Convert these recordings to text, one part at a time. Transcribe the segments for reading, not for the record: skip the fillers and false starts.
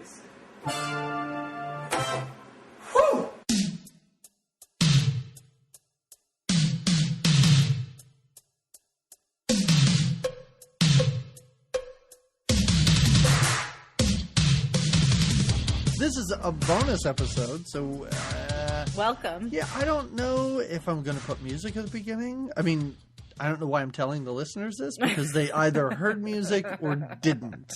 please. Whew! This is a bonus episode, so... Welcome. Yeah, I don't know if I'm going to put music at the beginning. I mean, I don't know why I'm telling the listeners this, because they either heard music or didn't.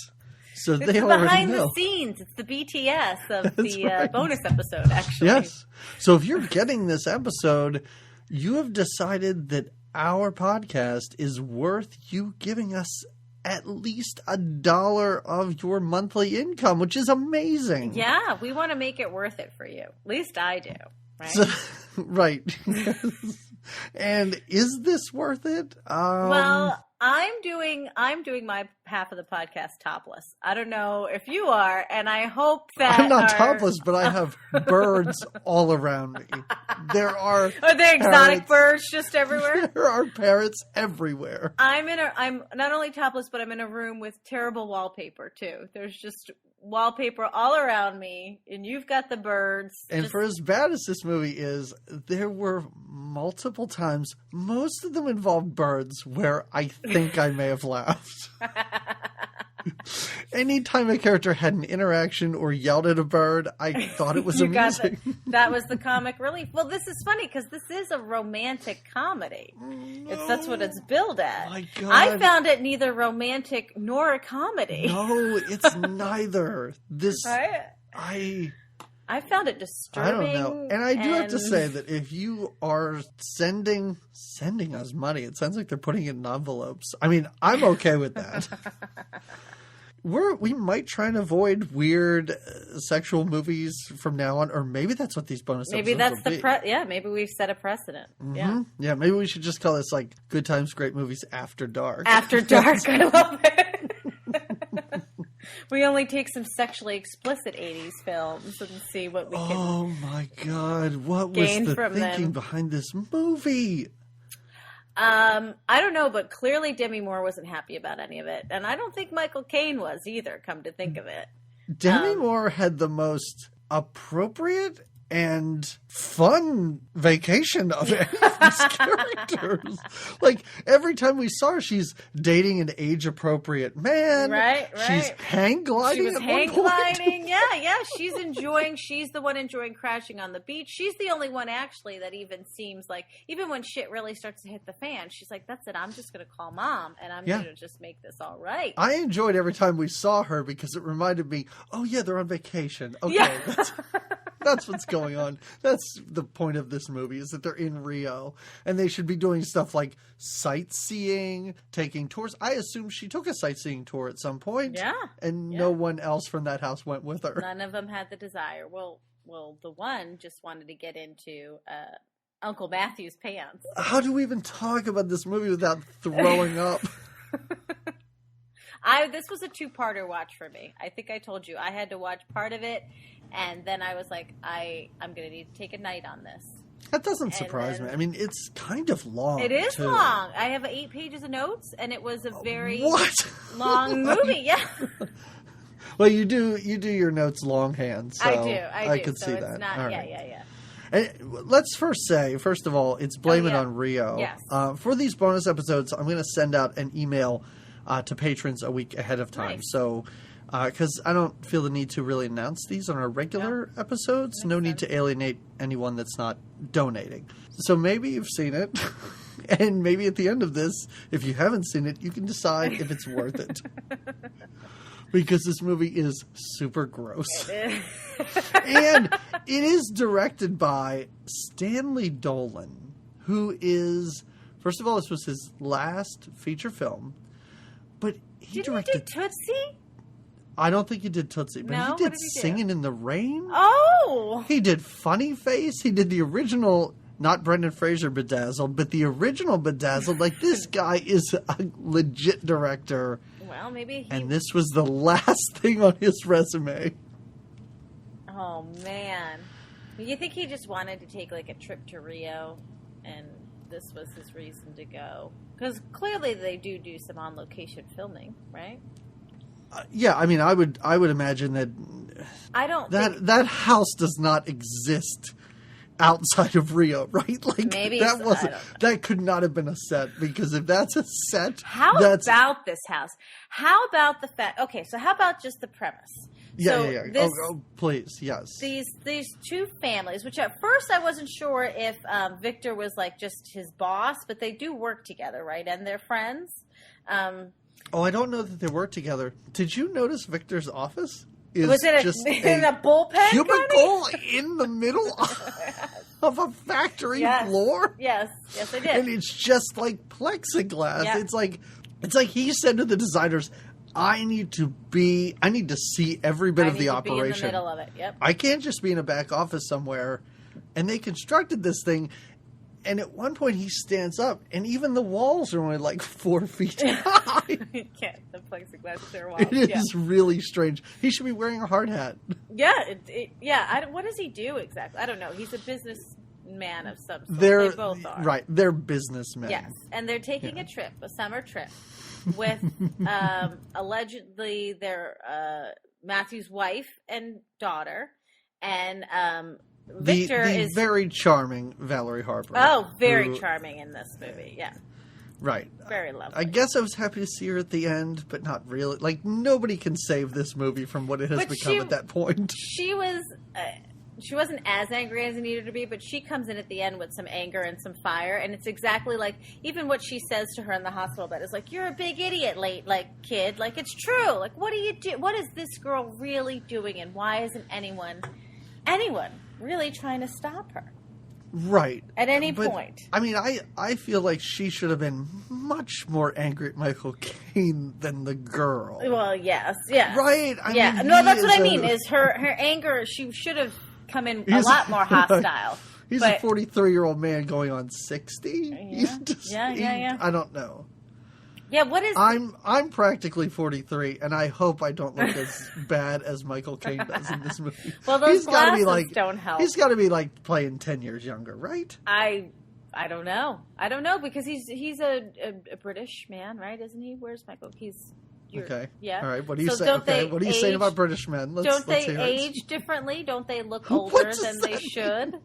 So It's they already behind know. the scenes. It's the BTS of That's the right. bonus episode, actually. Yes. So if you're getting this episode, you have decided that our podcast is worth you giving us at least $1 of your monthly income, which is amazing. Yeah, we want to make it worth it for you. At least I do. Right? So, right. And is this worth it? Well, I'm doing my half of the podcast topless. I don't know if you are, and I hope that I'm not topless, but I have birds all around me. There are there exotic parrots. birds just everywhere? There are parrots everywhere. I'm not only topless, but I'm in a room with terrible wallpaper too. There's just wallpaper all around me, and you've got the birds. And for as bad as this movie is, there were multiple times, most of them involved birds, where I think I may have laughed. Anytime a character had an interaction or yelled at a bird, I thought it was amusing. That was the comic relief. Well, this is funny because this is a romantic comedy. That's what it's billed at. My God. I found it neither romantic nor a comedy. No, it's neither. This I found it disturbing. I don't know. And I do have to say that if you are sending us money, it sounds like they're putting it in envelopes. I mean, I'm okay with that. We might try and avoid weird sexual movies from now on, or maybe that's what these bonus maybe episodes that's will be. maybe we've set a precedent. Mm-hmm. Yeah, maybe we should just call this like Good Times, Great Movies After Dark. After Dark, I love it. We only take some sexually explicit 80s films and see what we can Oh my God, what was gain the from thinking them. behind this movie? I don't know, but clearly Demi Moore wasn't happy about any of it. And I don't think Michael Caine was either, come to think of it. Demi Moore had the most appropriate and fun vacation of any of these characters. Like, every time we saw her, she's dating an age-appropriate man. Right. She's hang gliding She was at hang one point. gliding. Yeah. She's the one enjoying crashing on the beach. She's the only one, actually, that even seems like, even when shit really starts to hit the fan, she's like, that's it, I'm just going to call mom, and I'm going to just make this all right. I enjoyed every time we saw her because it reminded me, oh yeah, they're on vacation. Okay, Yeah. that's what's going on. That's the point of this movie, is that they're in Rio and they should be doing stuff like sightseeing, taking tours. I assume she took a sightseeing tour at some point. Yeah. And no one else from that house went with her. None of them had the desire. Well, the one just wanted to get into Uncle Matthew's pants. How do we even talk about this movie without throwing up? This was a two-parter watch for me. I think I told you I had to watch part of it, and then I was like, I'm going to need to take a night on this. That doesn't surprise me. I mean, it's kind of long. It is too. long. I have 8 pages of notes, and it was a very What? long movie. Yeah. Well, you do your notes longhand, so I do. could so see it's that. Not, all yeah, right. yeah. And let's first of all, it's Blame It on Rio. Yes. For these bonus episodes, I'm going to send out an email to patrons a week ahead of time. Nice. So, because I don't feel the need to really announce these on our regular episodes. No need to alienate anyone that's not donating. So maybe you've seen it. And maybe at the end of this, if you haven't seen it, you can decide if it's worth it. Because this movie is super gross. And it is directed by Stanley Dolan, who is, first of all, this was his last feature film. But he directed... Did he do Tootsie? I don't think he did Tootsie, but No? he What did did he do? Singing in the Rain. Oh! He did Funny Face. He did the original, not Brendan Fraser Bedazzled, but the original Bedazzled. Like, this guy is a legit director. Well, maybe he... And this was the last thing on his resume. Oh, man. You think he just wanted to take, like, a trip to Rio, and this was his reason to go? Because clearly they do some on-location filming, right? Yeah, I mean, I would imagine that I don't that house does not exist outside of Rio, right? Like maybe that could not have been a set, because if that's a set, how about this house? How about the fact? Okay, so how about just the premise? Yeah. Please, yes. These two families, which at first I wasn't sure if Victor was like just his boss, but they do work together, right? And they're friends. I don't know that they work together. Did you notice Victor's office? Was it in a bullpen? Cubicle in the middle of a factory floor? Yes, I did. And it's just like plexiglass. Yeah. It's like he said to the designers, I need to see every bit of the operation. Be in the middle of it. Yep. I can't just be in a back office somewhere. And they constructed this thing, and at one point he stands up, and even the walls are only like 4 feet high. You can't. The plexiglass clear walls. It is really strange. He should be wearing a hard hat. Yeah. What does he do exactly? I don't know. He's a businessman of some sort. They both are. Right. They're businessmen. Yes. And they're taking a summer trip with allegedly their Matthew's wife and daughter, and Victor is very charming Valerie Harper. Oh, very charming in this movie. Yeah. Right. Very lovely. I guess I was happy to see her at the end, but not really. Like, nobody can save this movie from what it has become at that point. She wasn't as angry as it needed to be, but she comes in at the end with some anger and some fire, and it's exactly like even what she says to her in the hospital bed is like, "You're a big idiot, kid. Like, it's true. Like, what do you do? What is this girl really doing, and why isn't anyone really trying to stop her?" Right. At any point. I mean, I feel like she should have been much more angry at Michael Caine than the girl. Well, yes. Yeah. Right? I mean, no, that's what I mean, is her anger, she should have come in a lot more hostile. He's a 43-year-old man going on 60? Yeah. I don't know. Yeah, what is... I'm practically 43, and I hope I don't look as bad as Michael Caine does in this movie. Well, those glasses don't help. He's got to be like playing 10 years younger, right? I don't know. I don't know, because he's a British man, right? Isn't he? Where's Michael? Okay. Yeah. All right. What do you say? Okay. What are you saying about British men? Don't they age differently? Don't they look older than they should?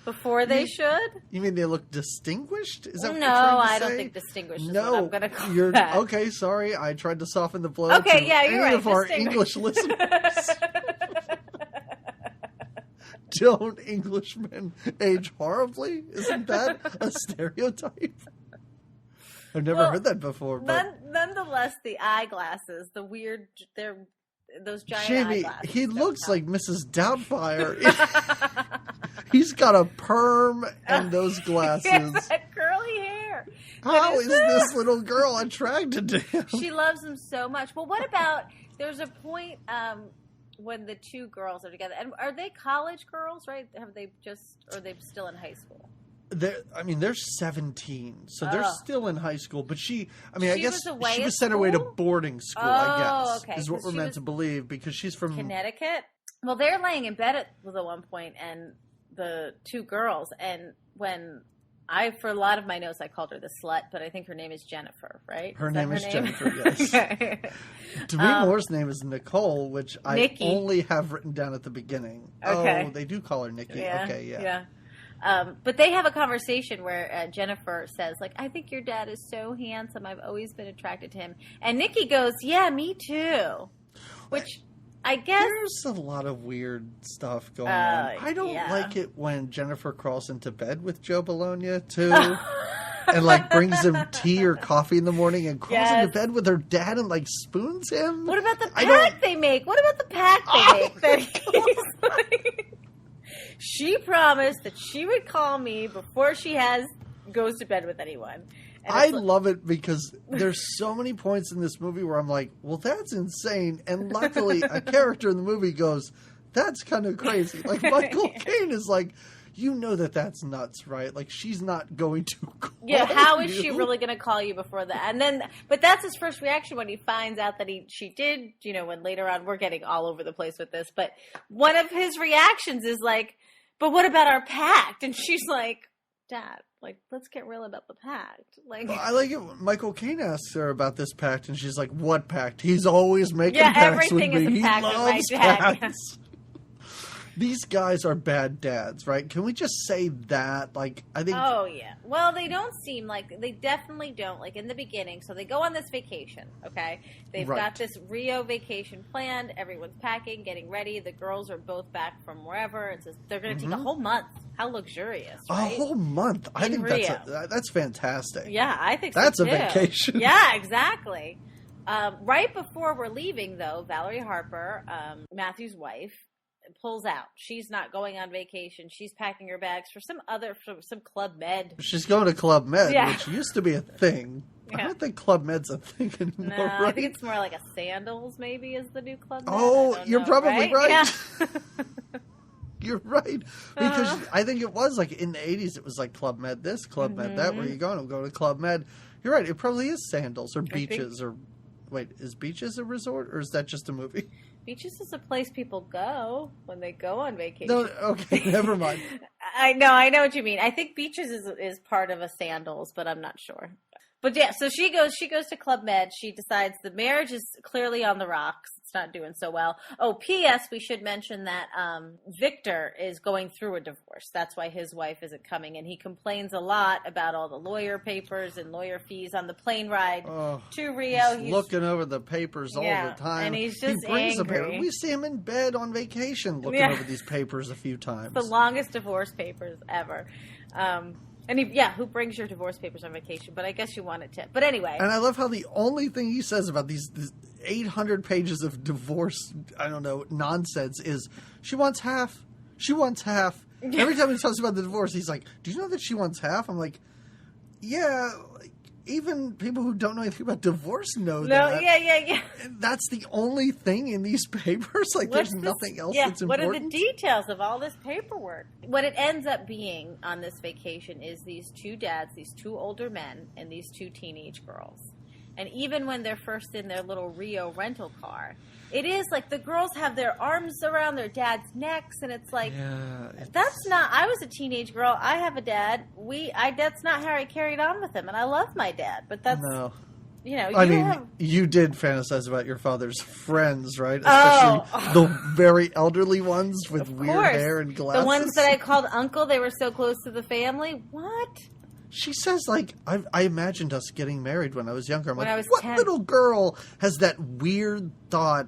Before they should? You mean they look distinguished? Is that what no, you're trying to say? I don't think distinguished is what I'm going to call that. Okay, sorry. I tried to soften the blow to any right. of our English listeners. Don't Englishmen age horribly? Isn't that a stereotype? I've never heard that before. But nonetheless, the eyeglasses, those giant Jamie, eyeglasses. He looks like Mrs. Doubtfire. He's got a perm and those glasses. He has that curly hair. How is this little girl attracted to him? She loves him so much. Well, what about, there's a point when the two girls are together. And are they college girls, right? Or are they still in high school? They're 17, so they're still in high school. But I guess she was sent away to boarding school, I guess, okay. is what we're meant to believe, because she's from Connecticut. Well, they're laying in bed at one point, and the two girls, and for a lot of my notes, I called her the slut, but I think her name is Jennifer, right? Her name is Jennifer, yes. Okay. Demi Moore's name is Nicole, which Nikki. I only have written down at the beginning. Okay. Oh, they do call her Nikki. Yeah. Okay, yeah. Yeah. But they have a conversation where Jennifer says, like, I think your dad is so handsome. I've always been attracted to him. And Nikki goes, yeah, me too. Which I guess... There's a lot of weird stuff going on. I don't like it when Jennifer crawls into bed with Joe Bologna, too. And, like, brings him tea or coffee in the morning and crawls into bed with her dad and, like, spoons him. What about the pact they make? What about the pact they make? That he's like... She promised that she would call me before she goes to bed with anyone. I love it because there's so many points in this movie where I'm like, well, that's insane. And luckily, a character in the movie goes, that's kind of crazy. Like, Michael Caine is like, you know that's nuts, right? Like, she's not going to call how is she really going to call you before that? And then, but that's his first reaction when he finds out that she did, when later on, we're getting all over the place with this, but one of his reactions is like, but what about our pact? And she's like, Dad, like, let's get real about the pact. Like, I like it when Michael Caine asks her about this pact, and she's like, what pact? He's always making pacts with me. Everything is a pact he loves with my dad. pacts. these guys are bad dads, right? Can we just say that? Like, I think... Oh, yeah. Well, they don't seem like... They definitely don't. Like, in the beginning, so they go on this vacation, okay? They've got this Rio vacation planned. Everyone's packing, getting ready. The girls are both back from wherever. They're going to take a whole month. How luxurious, right? A whole month. I think Rio. that's fantastic. Yeah, I think that's so, too. That's a vacation. Yeah, exactly. Right before we're leaving, though, Valerie Harper, Matthew's wife, pulls out. She's not going on vacation. She's packing her bags for some Club Med. She's going to Club Med, which used to be a thing. Yeah. I don't think Club Med's a thing anymore. No, right? I think it's more like a Sandals, maybe, is the new Club Med. Oh, you're probably right. Yeah. You're right. Because I think it was like in the 80s, it was like Club Med this, Club Med that. Where are you going? I'm going to Club Med. You're right. It probably is Sandals or Beaches or... Wait, is Beaches a resort or is that just a movie? Beaches is a place people go when they go on vacation. No, okay, never mind. I know what you mean. I think Beaches is part of a Sandals, but I'm not sure. But yeah, so she goes to Club Med. She decides the marriage is clearly on the rocks. It's not doing so well. Oh, P.S. We should mention that Victor is going through a divorce. That's why his wife isn't coming. And he complains a lot about all the lawyer papers and lawyer fees on the plane ride to Rio. He's looking over the papers all the time. And he's just angry. We see him in bed on vacation looking over these papers a few times. It's the longest divorce papers ever. And who brings your divorce papers on vacation? But I guess you want a tip. But anyway. And I love how the only thing he says about these 800 pages of divorce, I don't know, nonsense is, she wants half. She wants half. Every time he talks about the divorce, he's like, do you know that she wants half? I'm like, yeah, even people who don't know anything about divorce know that. Yeah. That's the only thing in these papers? Like, there's nothing else that's important? What are the details of all this paperwork? What it ends up being on this vacation is these two dads, these two older men, and these two teenage girls. And even when they're first in their little Rio rental car, it is like the girls have their arms around their dad's necks, and it's like, that's not, I was a teenage girl, I have a dad, that's not how I carried on with him, and I love my dad, but that's, you did fantasize about your father's friends, right? Especially the very elderly ones with weird hair and glasses. The ones that I called uncle, they were so close to the family. What? She says, like, I imagined us getting married when I was younger. I'm when like, I was what 10. Little girl has that weird thought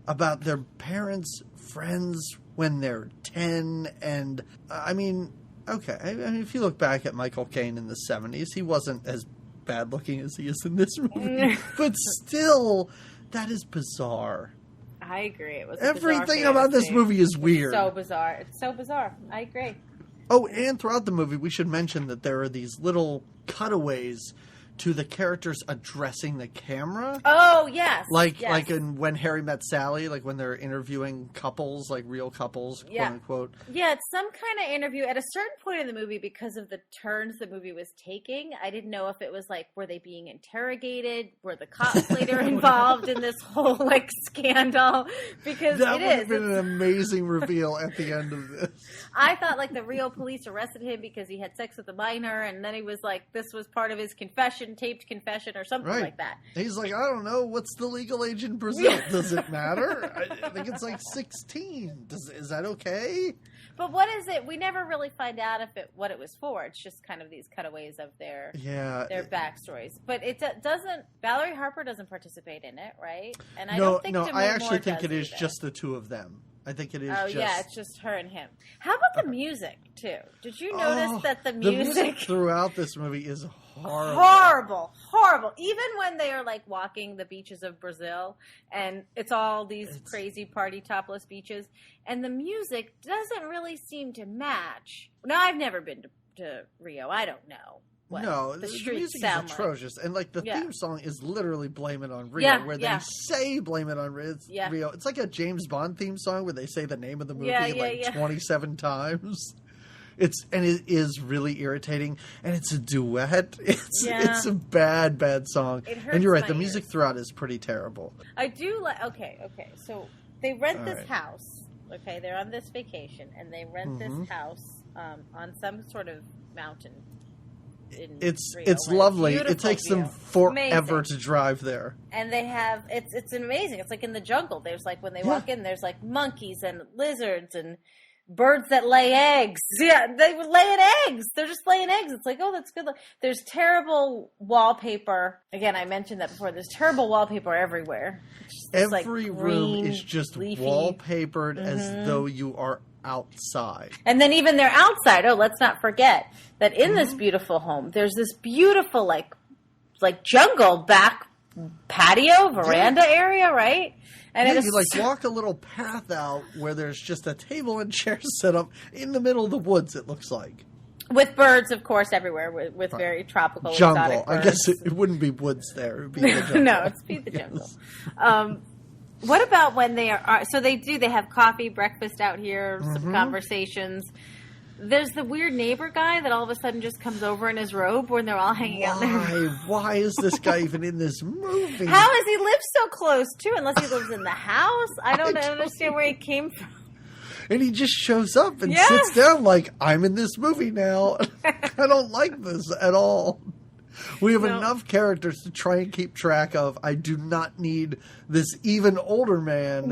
about their parents' friends when they're 10? And, I mean, okay. I mean, if you look back at Michael Caine in the 70s, he wasn't as bad looking as he is in this movie. But still, that is bizarre. I agree. It was everything about this movie is weird. It's so bizarre. It's so bizarre. I agree. Oh, and throughout the movie, we should mention that there are these little cutaways to the characters addressing the camera. Oh, yes. Like in When Harry Met Sally, like when they're interviewing couples, like real couples, quote unquote. Yeah, it's some kind of interview. At a certain point in the movie, because of the turns the movie was taking, I didn't know if it was like, were they being interrogated? Were the cops later involved in this whole like scandal? Because that would have been an amazing reveal at the end of this. I thought like the Rio police arrested him because he had sex with a minor, and then he was like, this was part of his taped confession or something like that. He's like, I don't know, what's the legal age in Brazil? Does it matter? I think it's like 16. Is that okay? But what is it? We never really find out what it was for. It's just kind of these cutaways of their backstories. But it doesn't. Valerie Harper doesn't participate in it, right? And I don't think Demi Moore I actually think does it is either. just the two of them. I think it is. Oh yeah, it's just her and him. How about the music too? Did you notice that the music throughout this movie is horrible? Horrible. Even when they are like walking the beaches of Brazil, and it's all these crazy party topless beaches, and the music doesn't really seem to match. Now I've never been to Rio. I don't know. The music is atrocious. And like the theme song is literally Blame It on Rio, where they say Blame It on Rio. It's like a James Bond theme song where they say the name of the movie 27 times. It is really irritating, and it's a duet. It's a bad song. And you're right, the music throughout is pretty terrible. I do like okay. So they rent this house. Okay, they're on this vacation, and they rent this house on some sort of mountain It's lovely. Beautiful it takes them forever to drive there. And they have it's amazing. It's like in the jungle. There's like when they walk in, there's like monkeys and lizards and birds that lay eggs. Yeah, they were laying eggs. They're just laying eggs. It's like, oh, that's good. There's terrible wallpaper. Again, I mentioned that before. There's terrible wallpaper everywhere. Every room is just leafy, wallpapered as though you are outside. And then even they're outside. Oh, let's not forget that in this beautiful home, there's this beautiful like jungle back patio, veranda area, right? And you walk a little path out where there's just a table and chairs set up in the middle of the woods, it looks like. With birds, of course, everywhere, with very tropical, jungle. Exotic birds. I guess it wouldn't be woods there. It would be the jungle. No, it's be the jungle. What about when they are... So they have coffee, breakfast out here, some conversations. There's the weird neighbor guy that all of a sudden just comes over in his robe when they're all hanging out there. Why is this guy even in this movie? How does he live so close, too? Unless he lives in the house? I don't understand where he came from. And he just shows up and sits down like, I'm in this movie now. I don't like this at all. We have enough characters to try and keep track of. I do not need this even older man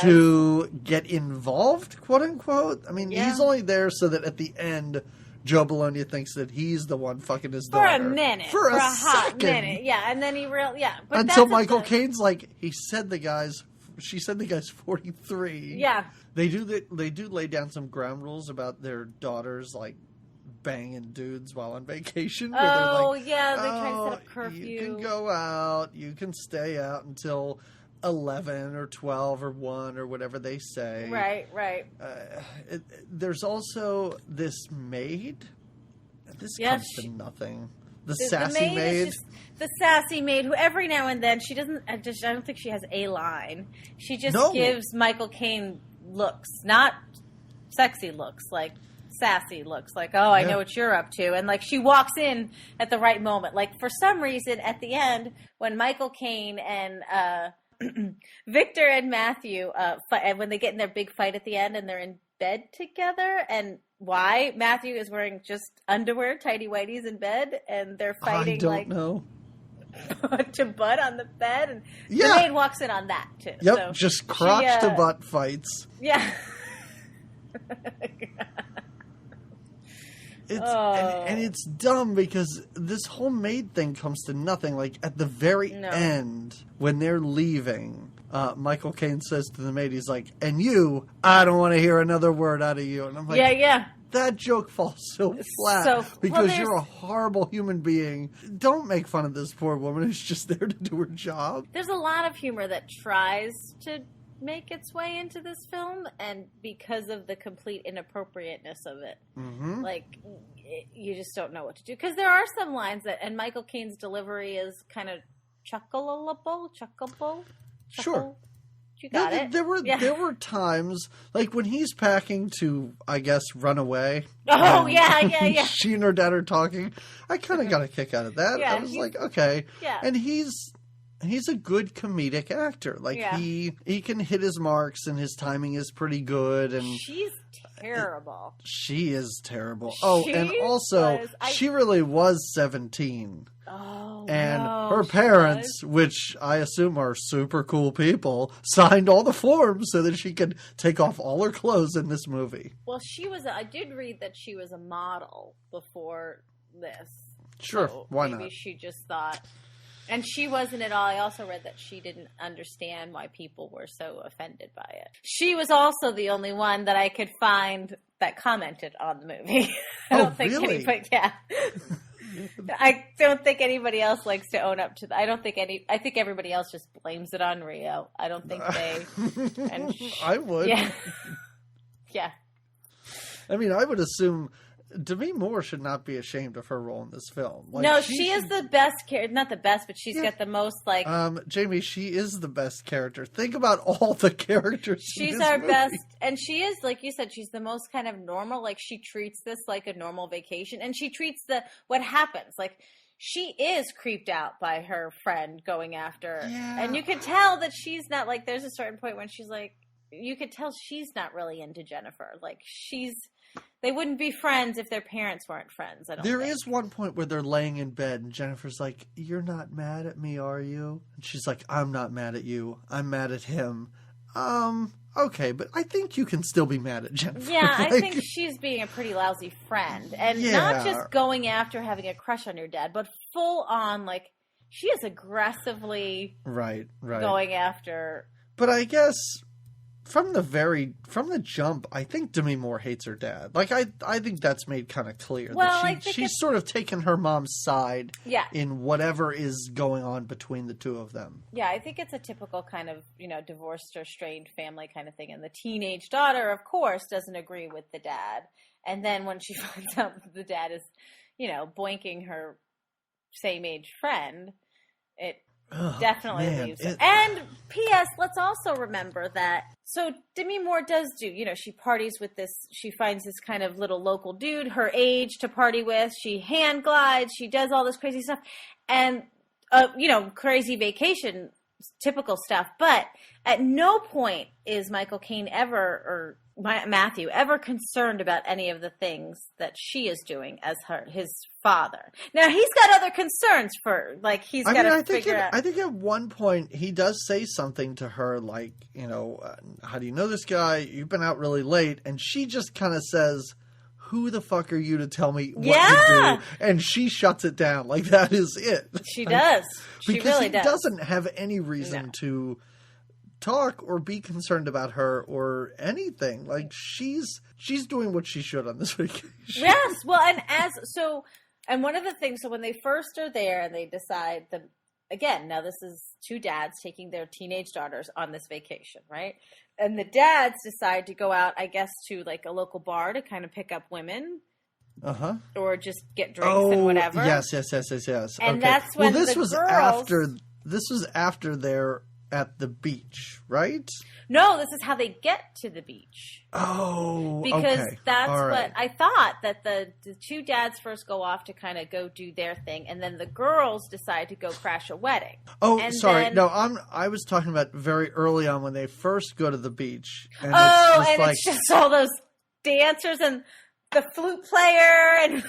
to get involved, quote unquote. I mean, he's only there so that at the end, Joe Bologna thinks that he's the one fucking his daughter. For a minute. For a hot minute. Yeah, and then But until Michael Caine's like, she said the guy's 43. Yeah. They do lay down some ground rules about their daughters, like, banging dudes while on vacation. They try to set up curfew. You can go out. You can stay out until 11 or 12 or 1 or whatever they say. Right. There's also this maid. This comes to nothing. The sassy maid. The sassy maid who every now and then she doesn't. I don't think she has a line. She just gives Michael Caine looks, not sexy looks, like sassy looks, like, oh, I know what you're up to. And like she walks in at the right moment. Like for some reason at the end when Michael Caine and Victor and Matthew fight, when they get in their big fight at the end and they're in bed together, and why Matthew is wearing just underwear, tidy whities in bed, and they're fighting know. to butt on the bed, and the maid walks in on that too. Yep, so just crotch to butt fights. Yeah. And it's dumb because this whole maid thing comes to nothing. Like at the very end, when they're leaving, Michael Caine says to the maid, he's like, "And you, I don't want to hear another word out of you." And I'm like, that joke falls so flat because you're a horrible human being. Don't make fun of this poor woman who's just there to do her job. There's a lot of humor that tries to make its way into this film, and because of the complete inappropriateness of it, like you just don't know what to do. Because there are some lines and Michael Caine's delivery is kind of chuckleable. Sure. You got it. There were times, like when he's packing to, I guess, run away. Oh, yeah. She and her dad are talking. I kind of got a kick out of that. I was like, okay. Yeah. And he's a good comedic actor. Like, he can hit his marks, and his timing is pretty good. And she's terrible. She is terrible. She really was 17. Oh, and her parents, which I assume are super cool people, signed all the forms so that she could take off all her clothes in this movie. Well, I did read that she was a model before this. Sure, so why not? Maybe she just thought... And she wasn't at all. I also read that she didn't understand why people were so offended by it. She was also the only one that I could find that commented on the movie. I don't think anybody. Yeah. I don't think anybody else likes to own up to that. I think everybody else just blames it on Rio. I don't think they. I would. Yeah. Yeah. I mean, I would assume Demi Moore should not be ashamed of her role in this film. Like, no, she is the best character. Not the best, but she's got the most, like... Jamie, she is the best character. Think about all the characters She's in this our movie. best. And she is, like you said, she's the most kind of normal. Like, she treats this like a normal vacation. And she treats what happens. Like, she is creeped out by her friend going after her. Yeah. And you can tell that she's not, like, there's a certain point when she's like... You could tell she's not really into Jennifer. Like, They wouldn't be friends if their parents weren't friends. I don't think. There is one point where they're laying in bed and Jennifer's like, "You're not mad at me, are you?" And she's like, "I'm not mad at you. I'm mad at him." Okay, but I think you can still be mad at Jennifer. Yeah, I think she's being a pretty lousy friend. And not just going after having a crush on your dad, but full on, like, she is aggressively going after. But I guess from the jump, I think Demi Moore hates her dad. Like, I think that's made kind of clear. Well, that she's sort of taken her mom's side in whatever is going on between the two of them. Yeah, I think it's a typical kind of, divorced or strained family kind of thing. And the teenage daughter, of course, doesn't agree with the dad. And then when she finds out that the dad is, boinking her same-age friend, it definitely leaves it. And P.S., let's also remember that, so Demi Moore does do, she parties with she finds this kind of little local dude her age to party with. She hand glides. She does all this crazy stuff. And, crazy vacation, typical stuff. But at no point is Michael Caine or Matthew ever concerned about any of the things that she is doing as his father. Now he's got other concerns he's got to figure out. I think at one point he does say something to her like, how do you know this guy? You've been out really late, and she just kind of says, "Who the fuck are you to tell me what to do?" And she shuts it down. Like, that is it. She does. She really does. Because he doesn't have any reason to talk or be concerned about her or anything. Like, she's doing what she should on this vacation. Yes. Well, and one of the things, so when they first are there and they decide now this is two dads taking their teenage daughters on this vacation, right? And the dads decide to go out, I guess, to like a local bar to kind of pick up women. Uh-huh. Or just get drinks and whatever. Yes. And that's when this was after they're at the beach, right? No, this is how they get to the beach. Oh, because that's what I thought, that the two dads first go off to kind of go do their thing, and then the girls decide to go crash a wedding. Oh, and sorry. No, I was talking about very early on when they first go to the beach. And it's just all those dancers and the flute player and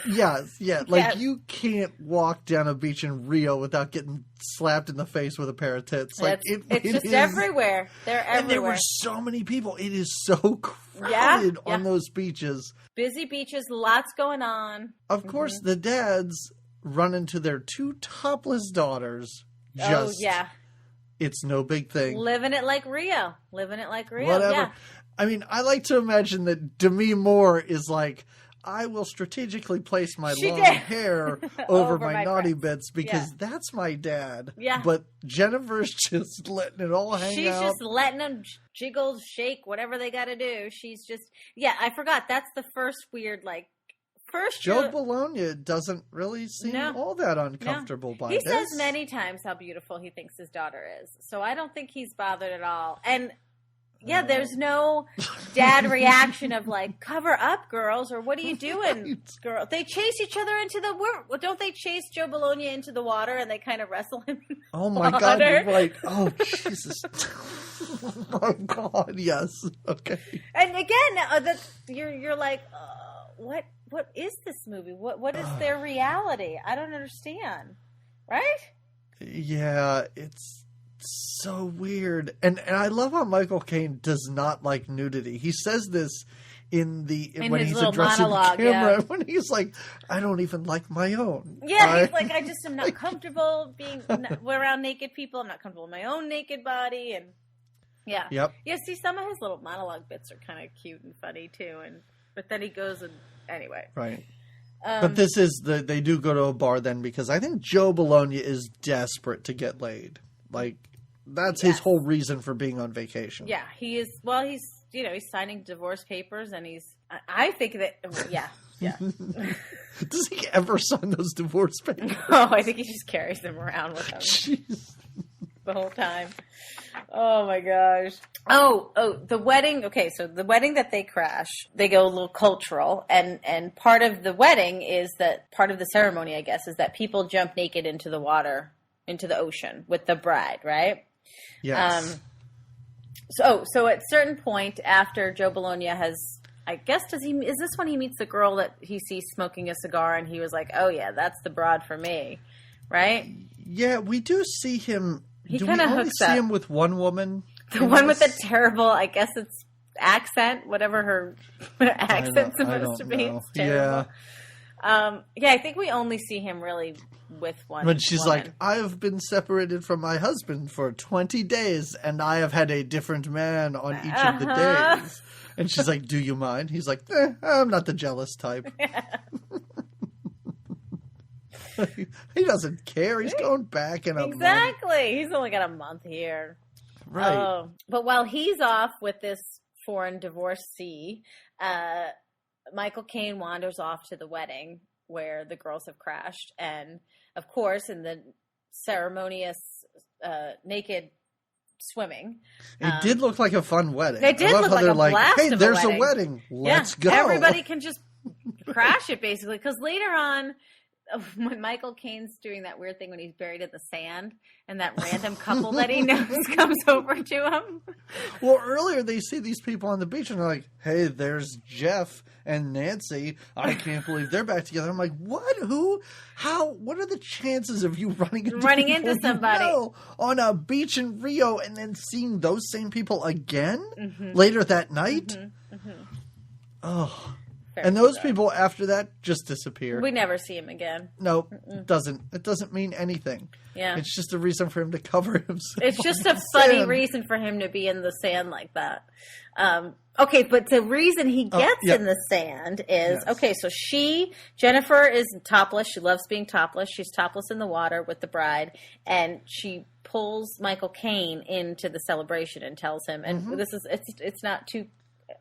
you can't walk down a beach in Rio without getting slapped in the face with a pair of tits. Like it's just everywhere. They're everywhere. And there were so many people. It is so crowded on those beaches. Busy beaches, lots going on. Of course, the dads run into their two topless daughters. It's no big thing. Living it like Rio. Whatever. Yeah. I mean, I like to imagine that Demi Moore is like, I will strategically place my long hair over my naughty bits because that's my dad. Yeah. But Jennifer's just letting it all hang out. She's just letting them jiggle, shake, whatever they got to do. She's just, I forgot. That's the first weird, Joe Bologna doesn't really seem all that uncomfortable by this. He says many times how beautiful he thinks his daughter is. So I don't think he's bothered at all. And there's no dad reaction of like, cover up, girls, or what are you doing, girl? They chase each other into the water. Don't they chase Joe Bologna into the water and they kind of wrestle him? Oh my God, you're right. Oh Jesus. Oh God, yes. Okay. And again, you're like, what is this movie? What is their reality? I don't understand. Right? Yeah, it's so weird. And I love how Michael Caine does not like nudity. He says this when he's addressing the camera, when he's like, I don't even like my own. Yeah, he's like, I just am not comfortable being around naked people. I'm not comfortable in my own naked body. And see, some of his little monologue bits are kind of cute and funny too. But then he goes and anyway. Right. But this is they do go to a bar then because I think Joe Bologna is desperate to get laid. Like, that's his whole reason for being on vacation. Yeah, he is. Well, he's signing divorce papers, and I think that. Yeah. Does he ever sign those divorce papers? No, I think he just carries them around with him. Jeez. The whole time. Oh my gosh. Oh, the wedding. Okay, so the wedding that they crash, they go a little cultural, and part of the wedding is that part of the ceremony, I guess, is that people jump naked into the water. Into the ocean with the bride, right? Yes. So at a certain point after Joe Bologna has I guess is this when he meets the girl that he sees smoking a cigar and he was like, oh yeah, that's the broad for me, right? Yeah, we do see him. He kind of hooks up. See him with one woman? The one with the terrible, I guess it's accent, whatever her accent's supposed to be. It's terrible. Yeah, I think we only see him really with one. When she's woman. like, I have been separated from my husband for 20 days, and I have had a different man on each of the days. And she's like, do you mind? He's like, I'm not the jealous type. He doesn't care. He's going back in a month. Exactly. He's only got a month here. Right. But while he's off with this foreign divorcee, Michael Caine wanders off to the wedding where the girls have crashed. And, of course, in the ceremonious naked swimming. It did look like a fun wedding. It did look like a blast hey, of there's a wedding. Let's go. Everybody can just crash it, basically. Because later on, when Michael Caine's doing that weird thing when he's buried in the sand and that random couple that he knows comes over to him. Well, earlier they see these people on the beach and they're like, hey, there's Jeff and Nancy. I can't believe they're back together. I'm like, what? Who? How? What are the chances of you running into somebody on a beach in Rio and then seeing those same people again later that night? Oh. And those people after that just disappear. We never see him again. Nope. It doesn't mean anything. Yeah. It's just a reason for him to cover himself. It's just a funny reason for him to be in the sand like that. Okay, but the reason he gets in the sand is, so Jennifer is topless. She loves being topless. She's topless in the water with the bride. And she pulls Michael Caine into the celebration and tells him, and it's not too,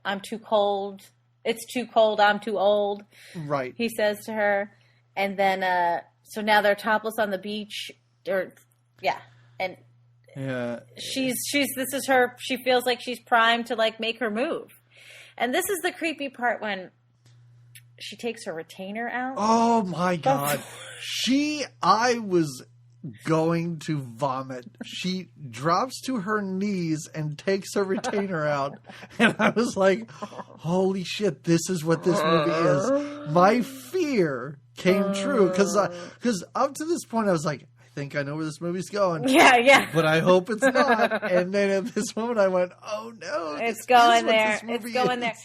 I'm too cold. It's too cold. I'm too old. Right. He says to her. And then, so now they're topless on the beach. And this is her, she feels like she's primed to like make her move. And this is the creepy part when she takes her retainer out. Oh my God. I was going to vomit. She drops to her knees and takes her retainer out. And I was like, holy shit, this is what this movie is. My fear came true. Because up to this point, I was like, I think I know where this movie's going. Yeah. But I hope it's not. And then at this moment, I went, oh no. It's going there. It's going there.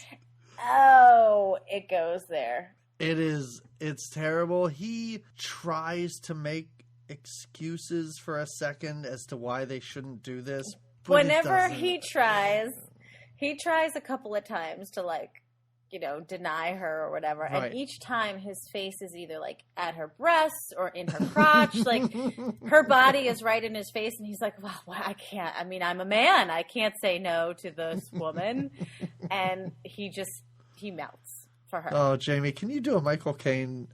Oh, it goes there. It is. It's terrible. He tries to make excuses for a second as to why they shouldn't do this. Whenever he tries a couple of times to deny her or whatever. Right. And each time his face is either like at her breasts or in her crotch. Like her body is right in his face and he's like, well, I can't. I mean, I'm a man. I can't say no to this woman. And he melts for her. Oh, Jamie, can you do a Michael Caine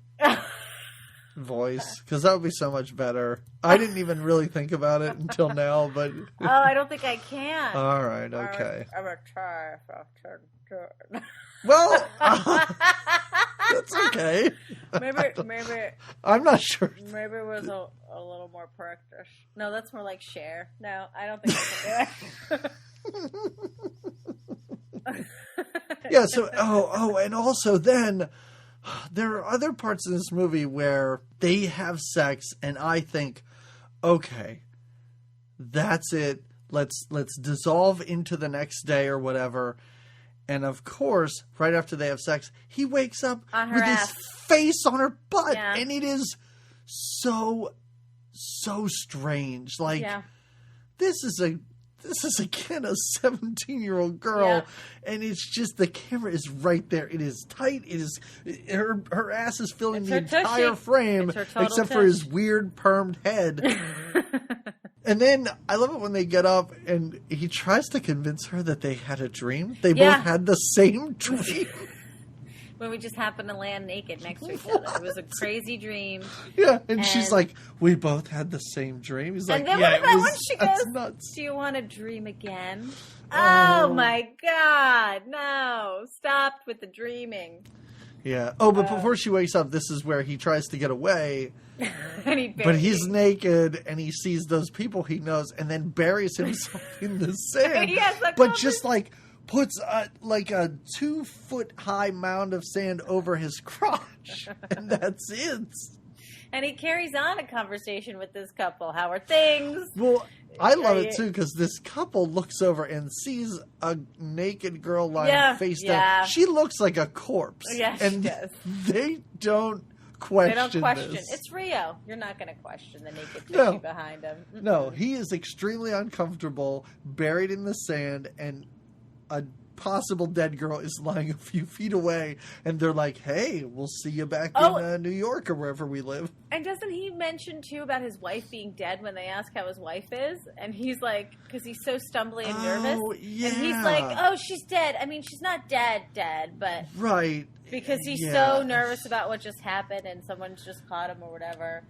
voice? Because that would be so much better. I didn't even really think about it until now, but I don't think I can. All right, okay. I'm gonna try. Well, that's okay. Maybe I'm not sure. Maybe it was a little more practice. No, that's more like Cher. No, I don't think I can do it. Yeah. So, and also then there are other parts in this movie where they have sex, and I think, okay, that's it. Let's dissolve into the next day or whatever. And of course, right after they have sex, he wakes up with his face on her butt, and it is so strange. Like this is again a 17-year-old girl, and it's just the camera is right there. It is tight. It is her ass is filling the entire frame, except for his weird permed head. And then I love it when they get up and he tries to convince her that they had a dream. They both had the same dream. When we just happened to land naked next to each other. It was a crazy dream. Yeah, and she's like, we both had the same dream. He's like, and then what about when she goes, do you want to dream again? Oh my God, no. Stop with the dreaming. Yeah. Oh, but before she wakes up, this is where he tries to get away. But he's naked and he sees those people he knows and then buries himself in the sand. Yes, but just like puts a 2-foot-high mound of sand over his crotch, and that's it. And he carries on a conversation with this couple. How are things? Well, I love it, too, because this couple looks over and sees a naked girl lying face down. She looks like a corpse. Yeah, and she does. They don't question this. It's Rio. You're not going to question the naked tissue behind him. Mm-mm. No, he is extremely uncomfortable, buried in the sand, and a possible dead girl is lying a few feet away, and they're like, hey, we'll see you back in New York or wherever we live. And doesn't he mention, too, about his wife being dead when they ask how his wife is? And he's like, because he's so stumbly and nervous. Yeah. And he's like, oh, she's dead. I mean, she's not dead, but... Right. Because he's so nervous about what just happened and someone's just caught him or whatever.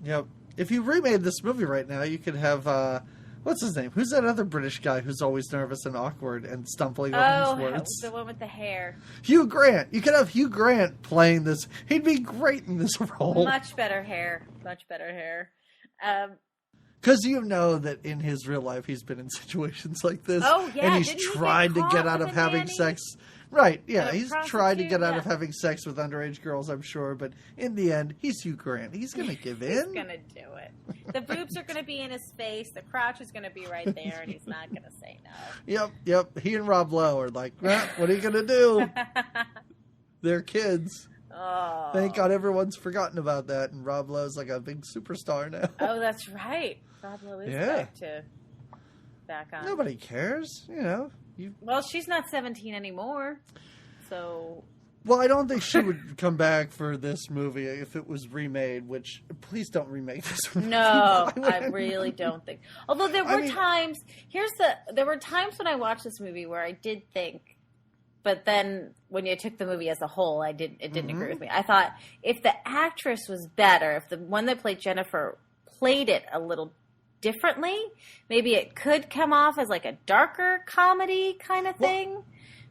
Yep. If you remade this movie right now, you could have... what's his name? Who's that other British guy who's always nervous and awkward and stumbling over his words? The one with the hair. Hugh Grant. You could have Hugh Grant playing this. He'd be great in this role. Much better hair. Much better hair. Because you know that in his real life he's been in situations like this. Oh, yeah. And he's tried to get out of having sex. Right, yeah. He's tried to get out of having sex with underage girls, I'm sure. But in the end, he's Hugh Grant. He's going to give in. He's going to do it. The boobs are going to be in his face. The crotch is going to be right there. And he's not going to say no. Yep. He and Rob Lowe are like, well, what are you going to do? They're kids. Oh. Thank God everyone's forgotten about that. And Rob Lowe's like a big superstar now. Oh, that's right. Rob Lowe is back on. Nobody cares, you know. Well, she's not 17 anymore, so... Well, I don't think she would come back for this movie if it was remade, which, please don't remake this movie. No, I really don't think. Although there were times... There were times when I watched this movie where I did think, but then when you took the movie as a whole, it didn't agree with me. I thought, if the actress was better, if the one that played Jennifer played it a little differently, maybe it could come off as like a darker comedy kind of thing.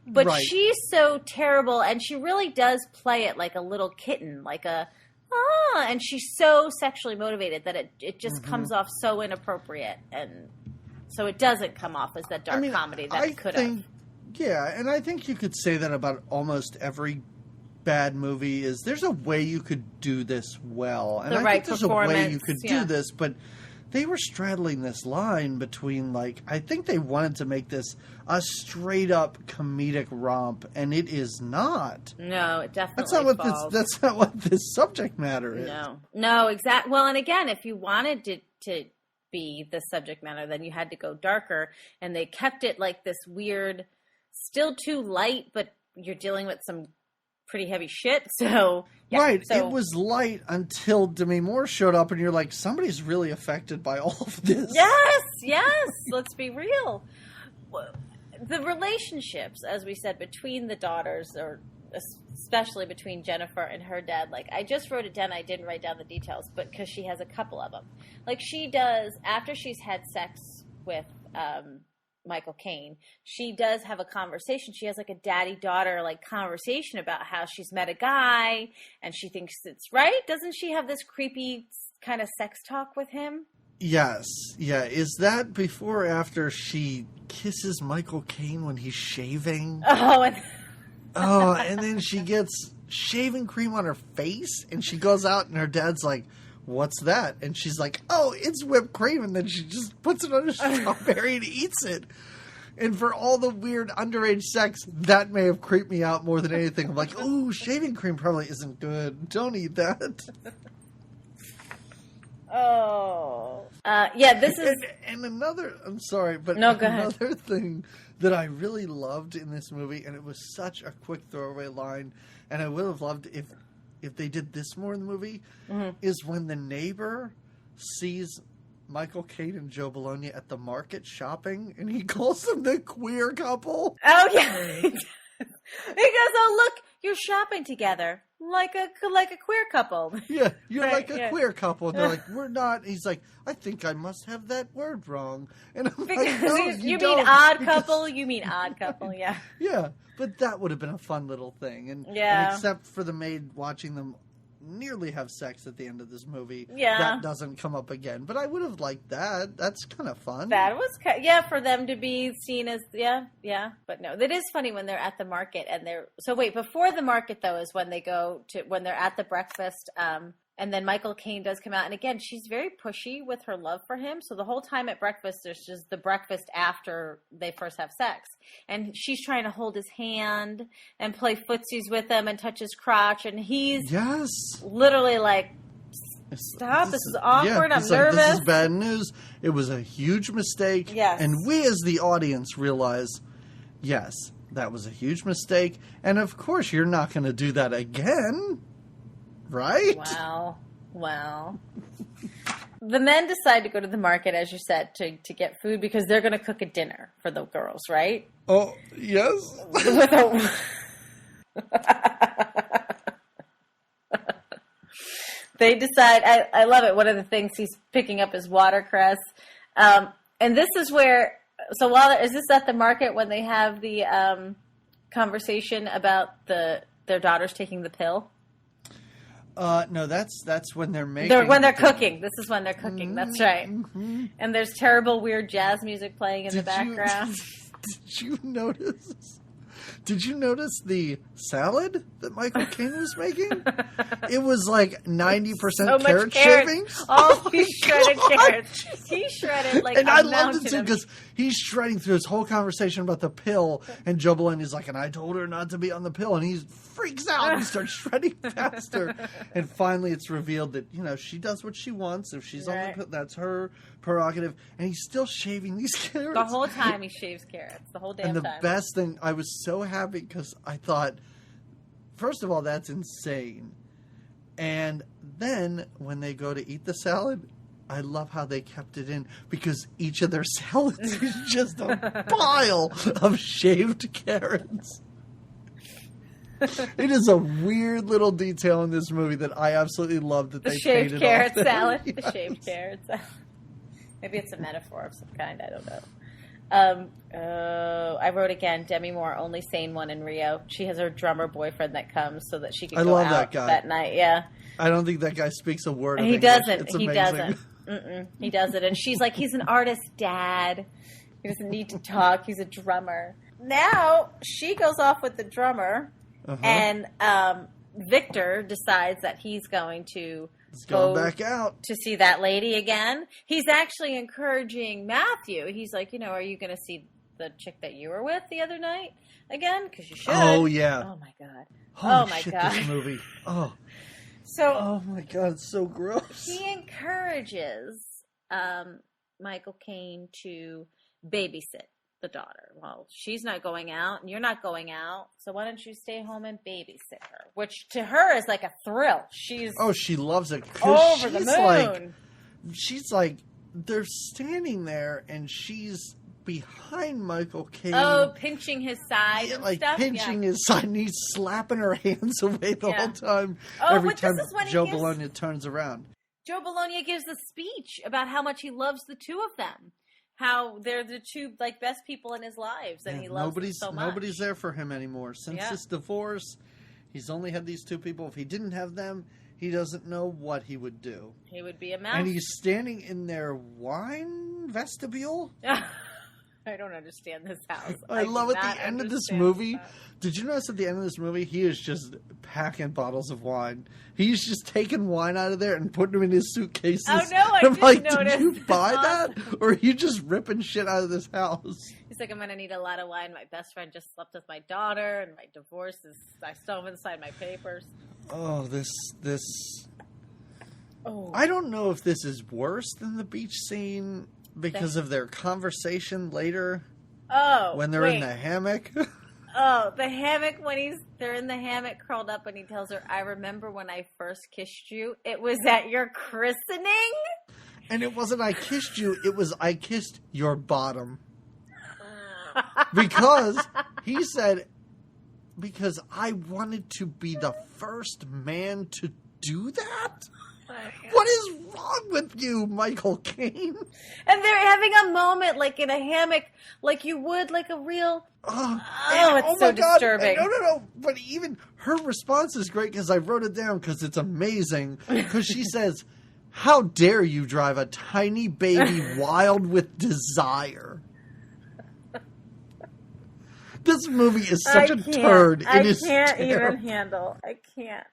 But she's so terrible, and she really does play it like a little kitten, like and she's so sexually motivated that it just comes off so inappropriate, and so it doesn't come off as that dark comedy that it could have. Yeah, and I think you could say that about almost every bad movie. There's a way you could do this well, and I think there's a way you could do this, but they were straddling this line between, like, I think they wanted to make this a straight-up comedic romp, and it is not. No, it definitely That's not what this subject matter is. No, exactly. Well, and again, if you wanted to be the subject matter, then you had to go darker, and they kept it like this weird, still too light, but you're dealing with some pretty heavy shit, so... Yeah, right, it was light until Demi Moore showed up, and you're like, somebody's really affected by all of this. Yes, let's be real. The relationships, as we said, between the daughters, or especially between Jennifer and her dad, like, I just wrote it down, I didn't write down the details, but because she has a couple of them. Like, she does, after she's had sex with Michael Caine, she does have a conversation. She has like a daddy-daughter like conversation about how she's met a guy and she thinks it's right. Doesn't she have this creepy kind of sex talk with him? Yes. Yeah. Is that before or after she kisses Michael Caine when he's shaving? And then she gets shaving cream on her face and she goes out and her dad's like, what's that? And she's like, oh, it's whipped cream. And then she just puts it on a strawberry and eats it. And for all the weird underage sex, that may have creeped me out more than anything. I'm like, oh, shaving cream probably isn't good. Don't eat that. This is... And another, I'm sorry, but no, go ahead. Another thing that I really loved in this movie, and it was such a quick throwaway line, and I would have loved if they did this more in the movie, is when the neighbor sees Michael Caine and Joe Bologna at the market shopping, and he calls them the queer couple. Oh, yeah. He goes, oh, look, you're shopping together like a queer couple. Yeah, you're like a queer couple. And they're like, we're not. He's like, I think I must have that word wrong. And I'm like, no, you mean odd couple? You mean odd couple, yeah. Yeah. But that would have been a fun little thing. And except for the maid watching them nearly have sex at the end of this movie. Yeah. That doesn't come up again. But I would have liked that. That's kind of fun. That was, for them to be seen as, But no, it is funny when they're at the market and before the market, though, is when when they're at the breakfast, and then Michael Caine does come out. And again, she's very pushy with her love for him. So the whole time at breakfast, there's just the breakfast after they first have sex. And she's trying to hold his hand and play footsies with him and touch his crotch. And he's literally like, stop, this is awkward, I'm nervous. This is bad news. It was a huge mistake. Yes. And we as the audience realize, yes, that was a huge mistake. And of course, you're not going to do that again. Right? Well. The men decide to go to the market, as you said, to get food because they're going to cook a dinner for the girls, right? Oh, yes. They decide, I love it, one of the things he's picking up is watercress. And this is where, is this at the market when they have the conversation about their daughters taking the pill? No, that's when they're making. When they're cooking. This is when they're cooking. That's right. Mm-hmm. And there's terrible, weird jazz music playing in the background. Did you notice the salad that Michael Caine was making? It was like 90% carrot shavings. Oh, he shredded carrots. He shredded like and a I mountain. loved it too because he's shredding through his whole conversation about the pill, and Joe Bologna's like, and I told her not to be on the pill, and he freaks out and starts shredding faster. And finally, it's revealed that she does what she wants. If she's on the pill, that's her prerogative. And he's still shaving these carrots. The whole time he shaves carrots. The whole damn time. And the best thing, I was so happy because I thought, first of all, that's insane. And then when they go to eat the salad, I love how they kept it in because each of their salads is just a pile of shaved carrots. It is a weird little detail in this movie that I absolutely love that they painted shaved carrot off salad. Yes. The shaved carrot salad. Maybe it's a metaphor of some kind. I don't know. I wrote again, Demi Moore, only sane one in Rio. She has her drummer boyfriend that comes so that she can go out that night. Yeah. I don't think that guy speaks a word of English. Doesn't. It's amazing. He doesn't. He doesn't. And she's like, he's an artist, Dad. He doesn't need to talk. He's a drummer. Now she goes off with the drummer, and Victor decides that he's going to go back out to see that lady again. He's actually encouraging Matthew. He's like, are you going to see the chick that you were with the other night again? Because you should. Oh, yeah. Oh, my God. Holy shit, this movie. Oh. Oh, my God. It's so gross. He encourages Michael Caine to babysit the daughter. Well, she's not going out and you're not going out, so why don't you stay home and babysit her? Which to her is like a thrill. She loves it. Over the moon. She's like, they're standing there and she's behind Michael Caine. Oh, pinching his side and like stuff? pinching his side, and he's slapping her hands away the whole time. Every time Joe Bologna turns around. Joe Bologna gives a speech about how much he loves the two of them. How they're the two best people in his lives, and he loves them so much. Nobody's there for him anymore. Since his divorce, he's only had these two people. If he didn't have them, he doesn't know what he would do. He would be a mouse. And he's standing in their wine vestibule. I don't understand this house. I love at the end of this movie. Did you notice at the end of this movie, he is just packing bottles of wine. He's just taking wine out of there and putting them in his suitcases. Oh, no, I didn't notice. Did you buy that? Or are you just ripping shit out of this house? He's like, I'm going to need a lot of wine. My best friend just slept with my daughter, and my divorce is, I still have inside my papers. Oh, this. Oh. I don't know if this is worse than the beach scene because of their conversation later. Oh, when they're in the hammock. Oh, the hammock when they're in the hammock curled up and he tells her, I remember when I first kissed you. It was at your christening. And it wasn't I kissed you. It was I kissed your bottom. Because he said, because I wanted to be the first man to do that. What is wrong with you, Michael Caine? And they're having a moment, like in a hammock, like you would, like a real it's so disturbing. No. But even her response is great because I wrote it down because it's amazing. Because she says, "How dare you drive a tiny baby wild with desire?" This movie is such a turd. I can't even handle. I can't.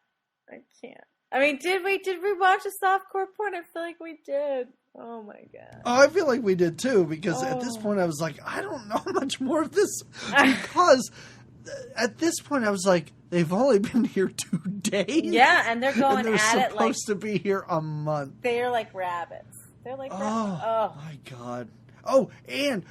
I mean, did we watch a softcore porn? I feel like we did. Oh my god. Oh, I feel like we did too, because at this point I was like, I don't know much more of this, because at this point I was like, they've only been here 2 days. Yeah, and they're going and at it like they're supposed to be here a month. They're like rabbits. They're like rabbits. Oh my god. Oh, and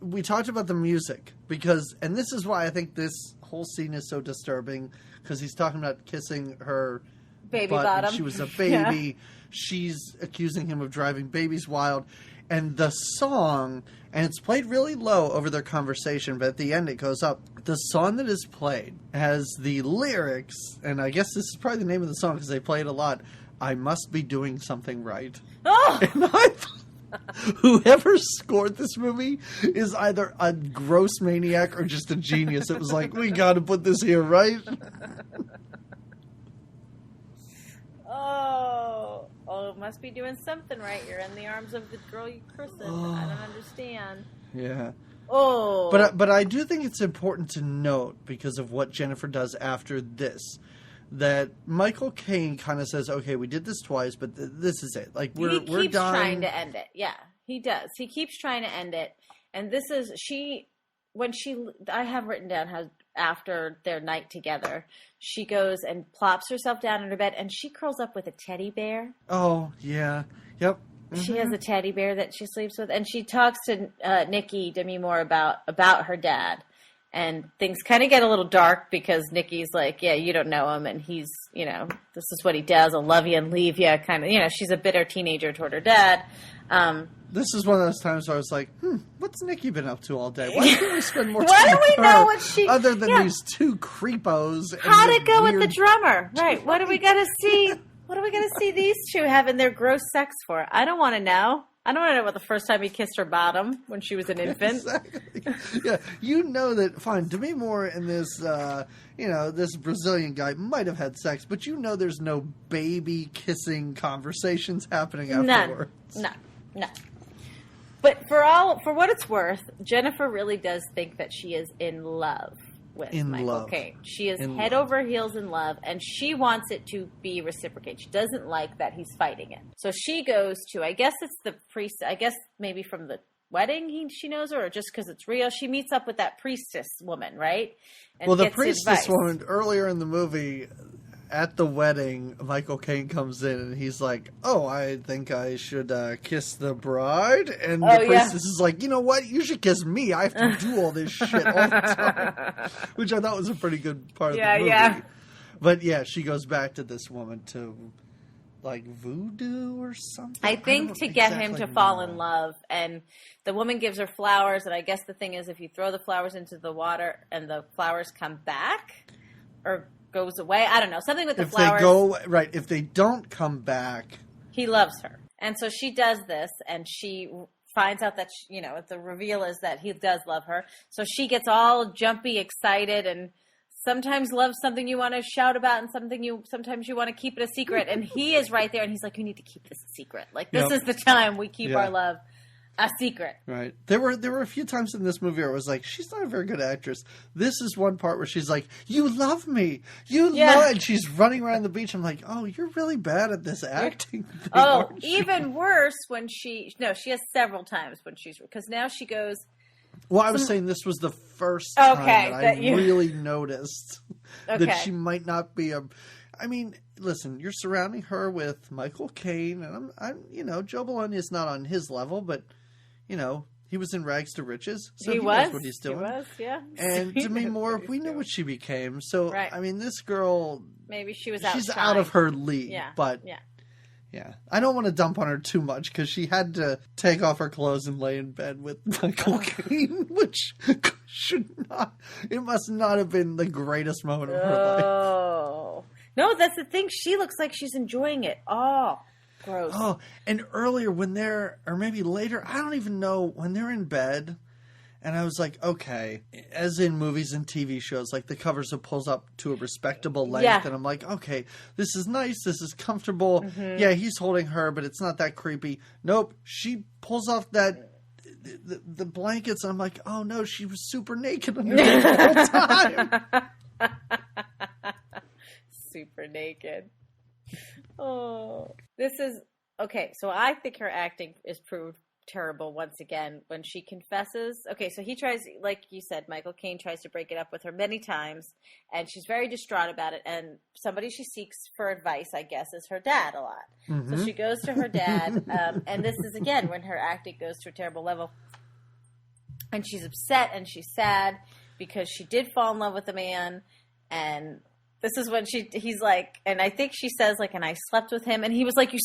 we talked about the music, and this is why I think this whole scene is so disturbing, because he's talking about kissing her baby butt bottom. when she was a baby. Yeah. She's accusing him of driving babies wild. And the song, and it's played really low over their conversation, but at the end it goes up. The song that is played has the lyrics, and I guess this is probably the name of the song because they play it a lot, "I must be doing something right." Oh! And I thought, whoever scored this movie is either a gross maniac or just a genius. It was like, we got to put this here, right? Oh, must be doing something right. You're in the arms of the girl you christened. I don't understand. Yeah. Oh. But I do think it's important to note, because of what Jennifer does after this, that Michael Caine kind of says, okay, we did this twice, but this is it. Like, we're done. He keeps trying to end it. Yeah, he does. He keeps trying to end it. And this is, I have written down how after their night together, she goes and plops herself down in her bed, and she curls up with a teddy bear. Oh, yeah. Yep. Mm-hmm. She has a teddy bear that she sleeps with, and she talks to Nikki, Demi Moore, about her dad. And things kind of get a little dark because Nikki's like, yeah, you don't know him, and he's, this is what he does. I'll love you and leave you, kind of, she's a bitter teenager toward her dad. This is one of those times where I was like, what's Nikki been up to all day? Why can't we spend more time Why do with we her know what she... other than these 2 creepos? How'd it go with the drummer? Right, what do we got to see? What are we going to see these 2 having their gross sex for? I don't want to know. I don't want to know about the first time he kissed her bottom when she was an infant. Exactly. Yeah, that, fine, Demi Moore and this, this Brazilian guy might have had sex, but there's no baby kissing conversations happening afterwards. None. But for what it's worth, Jennifer really does think that she is in love with Michael Caine. She is head over heels in love, and she wants it to be reciprocated. She doesn't like that he's fighting it. So she goes to, I guess it's the priest, I guess maybe from the wedding she knows her, or just because it's real, she meets up with that priestess woman, right? And the priestess woman, earlier in the movie, at the wedding, Michael Caine comes in and he's like, "Oh, I think I should kiss the bride." And the priestess is like, "You know what? You should kiss me. I have to do all this shit all the time." Which I thought was a pretty good part of the movie. Yeah. But yeah, she goes back to this woman to, like, voodoo or something. I think to get him to fall in love. And the woman gives her flowers. And I guess the thing is, if you throw the flowers into the water and the flowers come back, or goes away. I don't know. Something with the flowers. If they don't come back, he loves her. And so she does this, and she finds out that, the reveal is that he does love her. So she gets all jumpy, excited, and sometimes loves something you want to shout about and sometimes you want to keep it a secret. And he is right there, and he's like, you need to keep this a secret. Like, this is the time we keep our love a secret. Right. There were a few times in this movie where I was like, she's not a very good actress. This is one part where she's like, you love me. And she's running around the beach. I'm like, oh, you're really bad at this acting thing. Oh, even worse when she has several times when because now she goes. Well, I was saying this was the first time that I really noticed that she might not be I mean, listen, you're surrounding her with Michael Caine, and I'm Joe Bologna is not on his level, but he was in Rags to Riches, so he knows what he's doing. He was, yeah. And Demi Moore, we knew what she became. So, I mean, this girl, maybe she's out of her league. Yeah. But yeah, I don't want to dump on her too much because she had to take off her clothes and lay in bed with Michael Caine, which it must not have been the greatest moment of her life. Oh. No, that's the thing. She looks like she's enjoying it. Oh, gross. Oh, and earlier or maybe later, I don't even know, when they're in bed And I was like, okay, as in movies and TV shows, like the covers it pulls up to a respectable length. And I'm like, okay, this is nice. This is comfortable. Mm-hmm. Yeah, he's holding her, but it's not that creepy. Nope. She pulls off the blankets. And I'm like, oh no, she was super naked under the whole time. Super naked. Oh, this is okay. So I think her acting is proved terrible once again when she confesses. Okay, so he tries, like you said, Michael Caine tries to break it up with her many times, and she's very distraught about it. And somebody she seeks for advice, I guess, is her dad a lot. Mm-hmm. So she goes to her dad, and this is again when her acting goes to a terrible level. And she's upset and she's sad because she did fall in love with a man, and this is when he's like, and I think she says like, and I slept with him, and he was like, you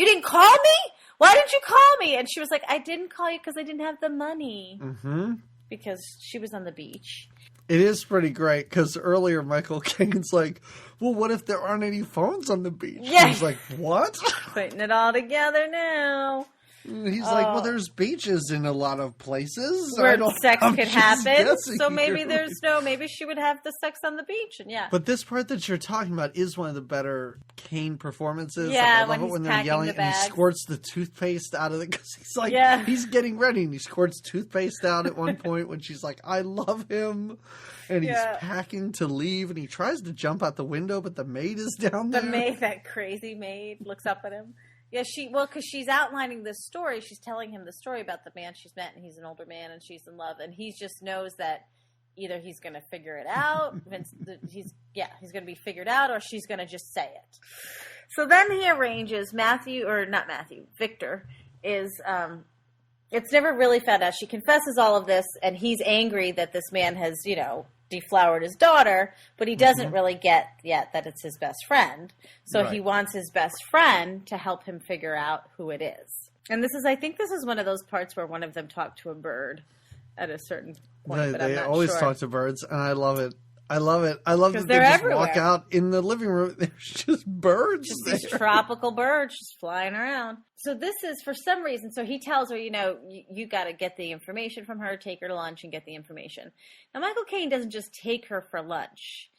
didn't call me? Why didn't you call me? And she was like, I didn't call you because I didn't have the money. Mm-hmm. Because she was on the beach. It is pretty great because earlier Michael Caine's like, well, what if there aren't any phones on the beach? Yeah. He's like, what? Putting it all together now. He's like, well, there's beaches in a lot of places where sex could happen. So maybe maybe she would have the sex on the beach, and yeah. But this part that you're talking about is one of the better Caine performances. Yeah, I love when they're yelling and he squirts the toothpaste out of it because he's like, he's getting ready and he squirts toothpaste out at one point when she's like, I love him. And he's packing to leave, and he tries to jump out the window, but the maid is down there. The maid, that crazy maid, looks up at him. Yeah, because she's outlining this story. She's telling him the story about the man she's met, and he's an older man, and she's in love, and he just knows that either he's going to figure it out, he's going to be figured out, or she's going to just say it. So then he arranges Victor is, it's never really found out. She confesses all of this, and he's angry that this man has, deflowered his daughter, but he doesn't really get yet that it's his best friend. So he wants his best friend to help him figure out who it is. And I think this is one of those parts where one of them talked to a bird at a certain point. They always talk to birds, and I love it. I love that they just walk out in the living room. There's just birds. Just these tropical birds just flying around. So this is, for some reason, so he tells her, you got to get the information from her, take her to lunch and get the information. Now, Michael Caine doesn't just take her for lunch.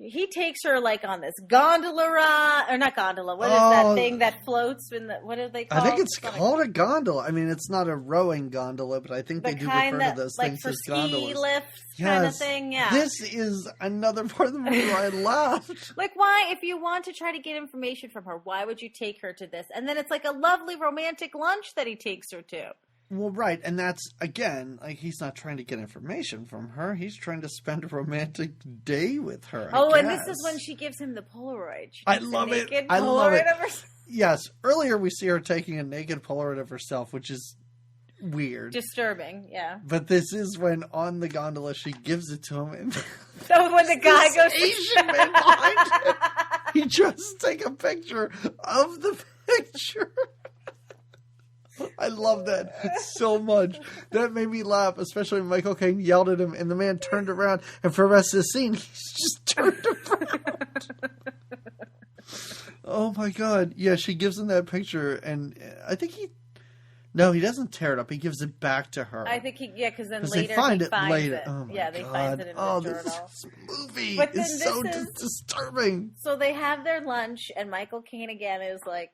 He takes her like on this gondola ride, or not gondola. What is that thing that floats what do they call it? I think it's called a gondola. I mean, it's not a rowing gondola, but I think they do refer to those things as gondolas. Ski lifts kind of thing, yeah. This is another part of the movie where I laughed. Like, why, if you want to try to get information from her, why would you take her to this? And then it's like a lovely romantic lunch that he takes her to. Well, right, and that's, again, like, he's not trying to get information from her. He's trying to spend a romantic day with her, and this is when she gives him the polaroid. I love it. I love it. Yes, earlier we see her taking a naked Polaroid of herself, which is weird. Disturbing, yeah. But this is when, on the gondola, she gives it to him. And so when the guy goes... Asian man behind him, he tries to take a picture of the picture. I love that so much. That made me laugh, especially when Michael Caine yelled at him and the man turned around, and for the rest of the scene, he's just turned around. Oh my God. Yeah, she gives him that picture, and I think he doesn't tear it up. He gives it back to her. I think because then later he finds it. Oh my God. They find it in the journal. This movie is so disturbing. So they have their lunch, and Michael Caine again is like,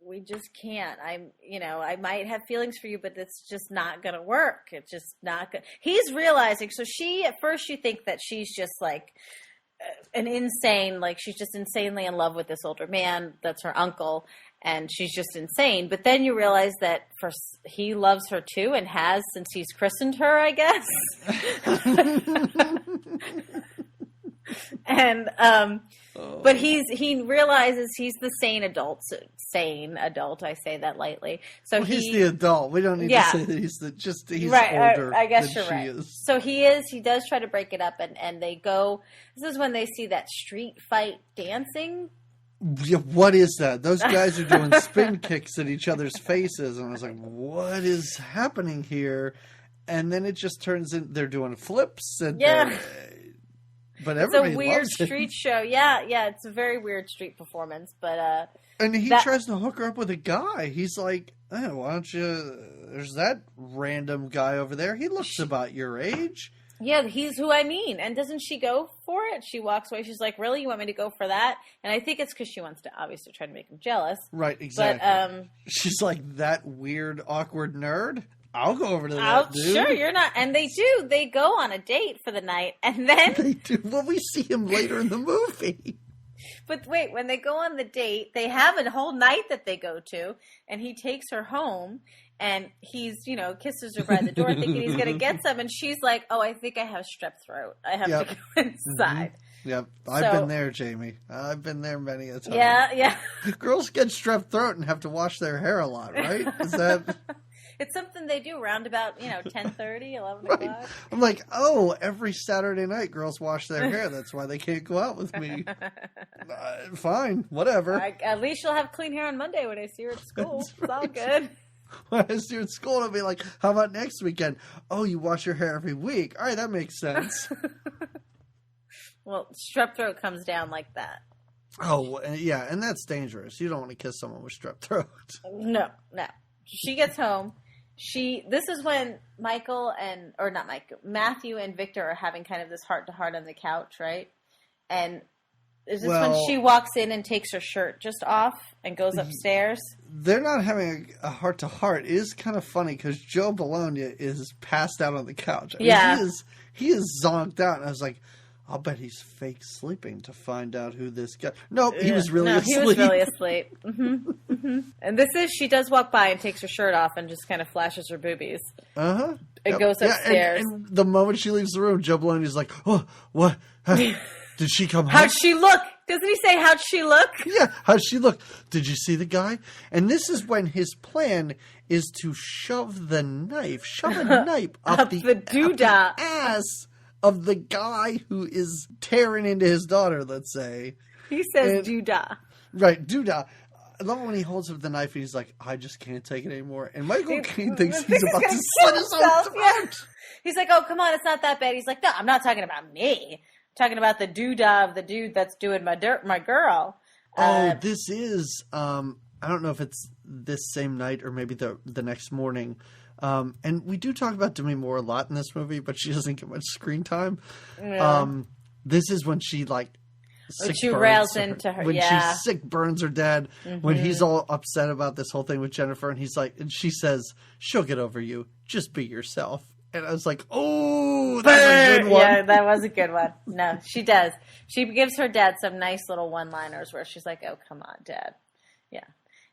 we just can't. I might have feelings for you, but it's just not going to work. It's just not good. He's realizing, so at first you think that she's just like an insane, like she's just insanely in love with this older man. That's her uncle. And she's just insane. But then you realize that he loves her too, and has since he's christened her, I guess. And, but he realizes he's the sane adult. I say that lightly. So he's the adult. We don't need to say that he's right, older. I guess than you're right. Is. So he does try to break it up, and they go. This is when they see that street fight dancing. Yeah, what is that? Those guys are doing spin kicks at each other's faces, and I was like, what is happening here? And then it just turns in, they're doing flips, and but it's everybody a weird loves it. street show. Yeah, it's a very weird street performance. But and he tries to hook her up with a guy. He's like, oh, why don't you? There's that random guy over there. He looks about your age. Yeah, he's who I mean. And doesn't she go for it? She walks away. She's like, really? You want me to go for that? And I think it's because she wants to obviously try to make him jealous. Right, exactly. But she's like, that weird, awkward nerd? I'll go over to that dude. Sure, you're not. And they do. They go on a date for the night. And then... They do. Well, we see him later in the movie. But wait, when they go on the date, they have a whole night that they go to. And he takes her home. And he's, kisses her by the door thinking he's going to get some. And she's like, oh, I think I have strep throat. I have to go inside. Mm-hmm. Yep. I've been there, Jamie. I've been there many a time. Yeah. Girls get strep throat and have to wash their hair a lot, right? Is that... It's something they do around about, 10:30, 11 right. o'clock. I'm like, oh, every Saturday night girls wash their hair. That's why they can't go out with me. Fine. Whatever. At least she'll have clean hair on Monday when I see her at school. It's all good. When I see her at school, I'll be like, how about next weekend? Oh, you wash your hair every week. All right, that makes sense. Well, strep throat comes down like that. Oh, yeah, and that's dangerous. You don't want to kiss someone with strep throat. No. She gets home. This is when Matthew and Victor are having kind of this heart-to-heart on the couch, right? And is this when she walks in and takes her shirt just off and goes upstairs? They're not having a heart-to-heart. It is kind of funny because Joe Bologna is passed out on the couch. I mean, he is zonked out. And I was like, I'll bet he's fake sleeping to find out who this guy... Nope, he was really asleep. He was really asleep. Mm-hmm, mm-hmm. And she does walk by and takes her shirt off and just kind of flashes her boobies. Uh-huh. It goes upstairs. And the moment she leaves the room, Joe Bologna's like, oh, what? Did she come home? How'd she look? Doesn't he say, how'd she look? Yeah, how'd she look? Did you see the guy? And this is when his plan is to shove a knife up the doodah ass of the guy who is tearing into his daughter, let's say. He says doodah. Right, doodah. I love when he holds up the knife and he's like, I just can't take it anymore. And Michael Caine thinks he's about to slit his own throat. Yeah. He's like, oh, come on, it's not that bad. He's like, no, I'm not talking about me. I'm talking about the doodah of the dude that's doing my girl. This is, I don't know if it's this same night or maybe the next morning. And we do talk about Demi Moore a lot in this movie, but she doesn't get much screen time. Yeah. This is when she rails into her. When she sick burns her dad. Mm-hmm. When he's all upset about this whole thing with Jennifer, and she says, "She'll get over you. Just be yourself." And I was like, "Oh, that's a good one." Yeah, that was a good one. No, she does. She gives her dad some nice little one-liners where she's like, "Oh, come on, Dad." Yeah.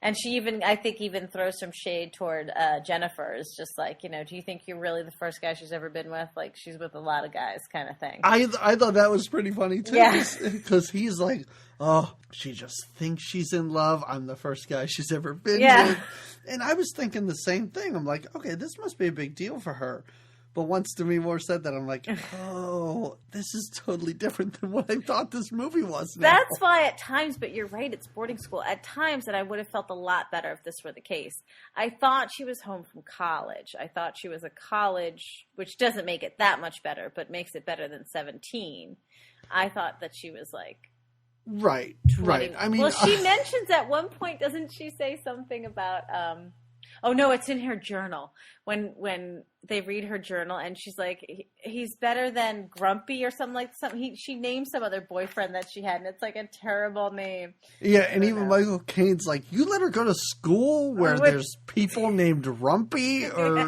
And she I think throws some shade toward Jennifer. Is just like, do you think you're really the first guy she's ever been with? Like, she's with a lot of guys kind of thing. I thought that was pretty funny, too. Yeah. Because he's like, oh, she just thinks she's in love. I'm the first guy she's ever been with. And I was thinking the same thing. I'm like, okay, this must be a big deal for her. But once Demi Moore said that, I'm like, oh, this is totally different than what I thought this movie was now. That's why at times, but you're right, it's boarding school. At times, and I would have felt a lot better if this were the case. I thought she was home from college. I thought she was a college, which doesn't make it that much better, but makes it better than 17. I thought that she was like... Right. I mean... Well, she mentions at one point, doesn't she say something about... Oh no, it's in her journal. When they read her journal, and she's like, he's better than Grumpy or something like something. She names some other boyfriend that she had, and it's like a terrible name. Yeah, and even Michael Caine's like, you let her go to school where there's people named Rumpy or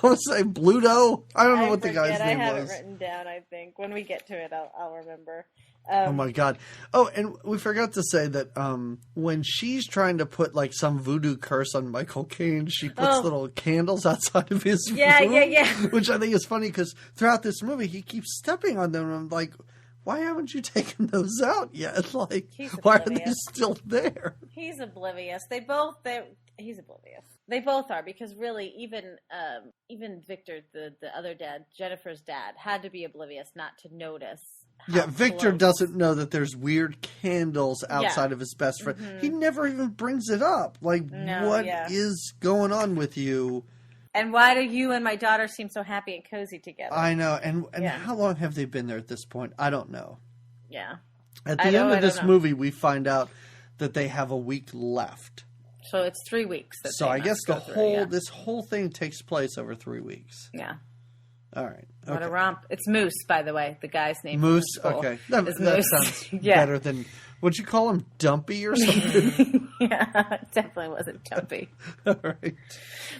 what was it, Bluto? I don't know what the guy's name was. I have it written down. I think when we get to it, I'll remember. Oh my God. Oh, and we forgot to say that when she's trying to put like some voodoo curse on Michael Caine, she puts little candles outside of his room. Yeah. Which I think is funny because throughout this movie, he keeps stepping on them. And I'm like, why haven't you taken those out yet? Like, why are they still there? He's oblivious. He's oblivious. They both are, because really, even Victor, the other dad, Jennifer's dad, had to be oblivious not to notice. Yeah, Victor doesn't know that there's weird candles outside of his best friend. Mm-hmm. He never even brings it up. Like, what is going on with you? And why do you and my daughter seem so happy and cozy together? I know. And how long have they been there at this point? I don't know. Yeah. At the end of this movie, we find out that they have a week left. So it's 3 weeks. So I guess this whole thing takes place over 3 weeks. Yeah. All right. Okay. What a romp. It's Moose, by the way. The guy's name. Moose? Okay. That sounds better than... Would you call him Dumpy or something? Yeah, it definitely wasn't Dumpy. All right.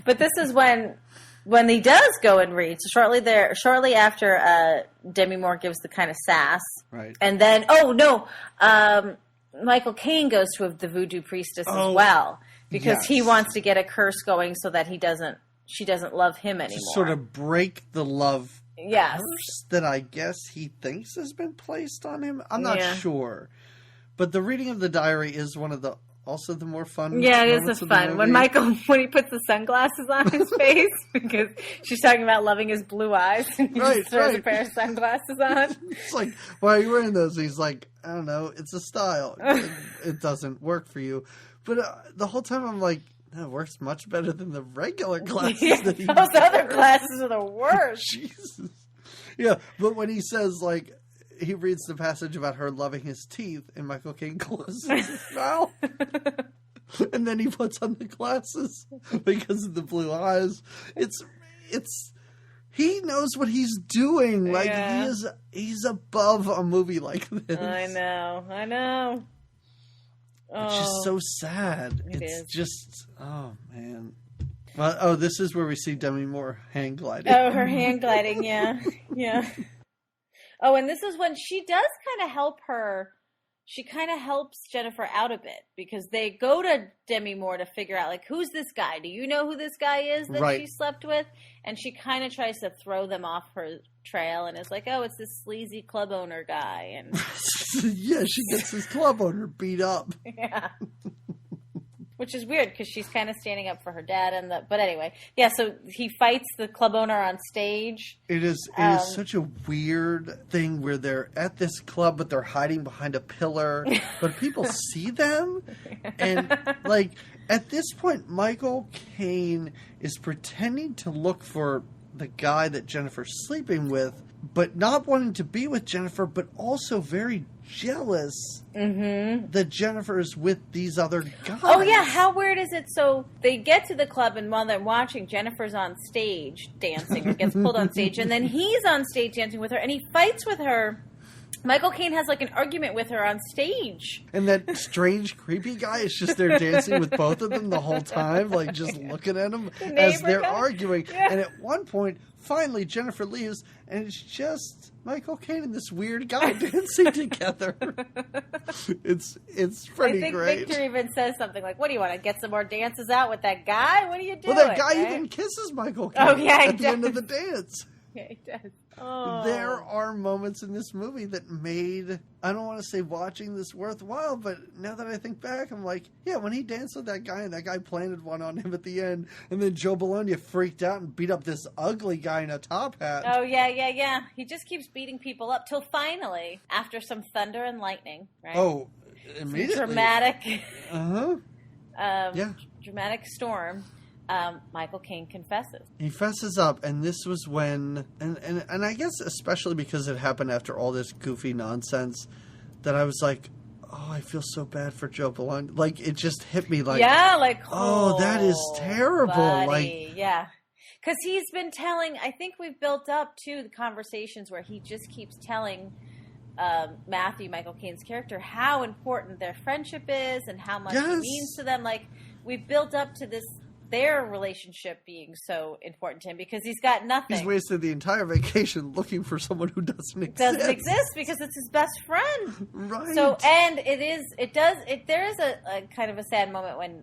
But this is when he does go and read. So shortly after Demi Moore gives the kind of sass. Right. And then, Michael Caine goes to the voodoo priestess as well. Because he wants to get a curse going so that she doesn't love him anymore. To sort of break the love curse that I guess he thinks has been placed on him. I'm not sure. But the reading of the diary is one of the more fun. Yeah, it is fun. When he puts the sunglasses on his face because she's talking about loving his blue eyes and he just throws a pair of sunglasses on. It's like, why are you wearing those? He's like, I don't know, it's a style. It doesn't work for you. But the whole time I'm like, that works much better than the regular glasses that he those other glasses are the worst. Jesus. Yeah, but when he says, like, he reads the passage about her loving his teeth, and Michael Caine closes his mouth. And then he puts on the glasses because of the blue eyes. He knows what he's doing. Like, he's above a movie like this. I know. It's just so sad. It's just, oh, man. Well, this is where we see Demi Moore hang gliding. Oh, her hang gliding, yeah. Yeah. Oh, and this is when she does kind of help her. She kind of helps Jennifer out a bit because they go to Demi Moore to figure out, like, who's this guy? Do you know who this guy is that she slept with? And she kind of tries to throw them off her trail and is like, oh, it's this sleazy club owner guy. And yeah, she gets this club owner beat up. Yeah. Which is weird because she's kind of standing up for her dad. But anyway, yeah, so he fights the club owner on stage. It is such a weird thing where they're at this club, but they're hiding behind a pillar. But people see them. And, like, at this point, Michael Caine is pretending to look for the guy that Jennifer's sleeping with, but not wanting to be with Jennifer, but also very jealous that Jennifer is with these other guys. Oh, yeah. How weird is it? So they get to the club, and while they're watching, Jennifer's on stage dancing, or gets pulled on stage, and then he's on stage dancing with her, and he fights with her. Michael Caine has, like, an argument with her on stage. And that strange, creepy guy is just there dancing with both of them the whole time, like, just looking at them as they're arguing. Yeah. And at one point, finally, Jennifer leaves, and it's just Michael Caine and this weird guy dancing together. It's pretty great. I think Victor even says something like, what do you want to get some more dances out with that guy? What are you doing? Well, that guy even kisses Michael Caine at the end of the dance. Yeah, he does. Oh. There are moments in this movie that made, I don't want to say watching this worthwhile, but now that I think back, I'm like, yeah, when he danced with that guy and that guy planted one on him at the end, and then Joe Bologna freaked out and beat up this ugly guy in a top hat. Oh, yeah. He just keeps beating people up till finally, after some thunder and lightning, right? Oh, immediately. Some dramatic. Yeah. Dramatic storm. Michael Caine confesses. He fesses up, and this was when, and I guess especially because it happened after all this goofy nonsense, that I was like, oh, I feel so bad for Joe Bologna. Like, it just hit me like, yeah, like, oh, that is terrible. Buddy. Like, yeah. Because he's been telling, I think we've built up to the conversations where he just keeps telling Matthew, Michael Caine's character, how important their friendship is and how much it means to them. Like, we've built up to their relationship being so important to him because he's got nothing. He's wasted the entire vacation looking for someone who doesn't exist. Because it's his best friend. Right. So, and there is a kind of a sad moment when,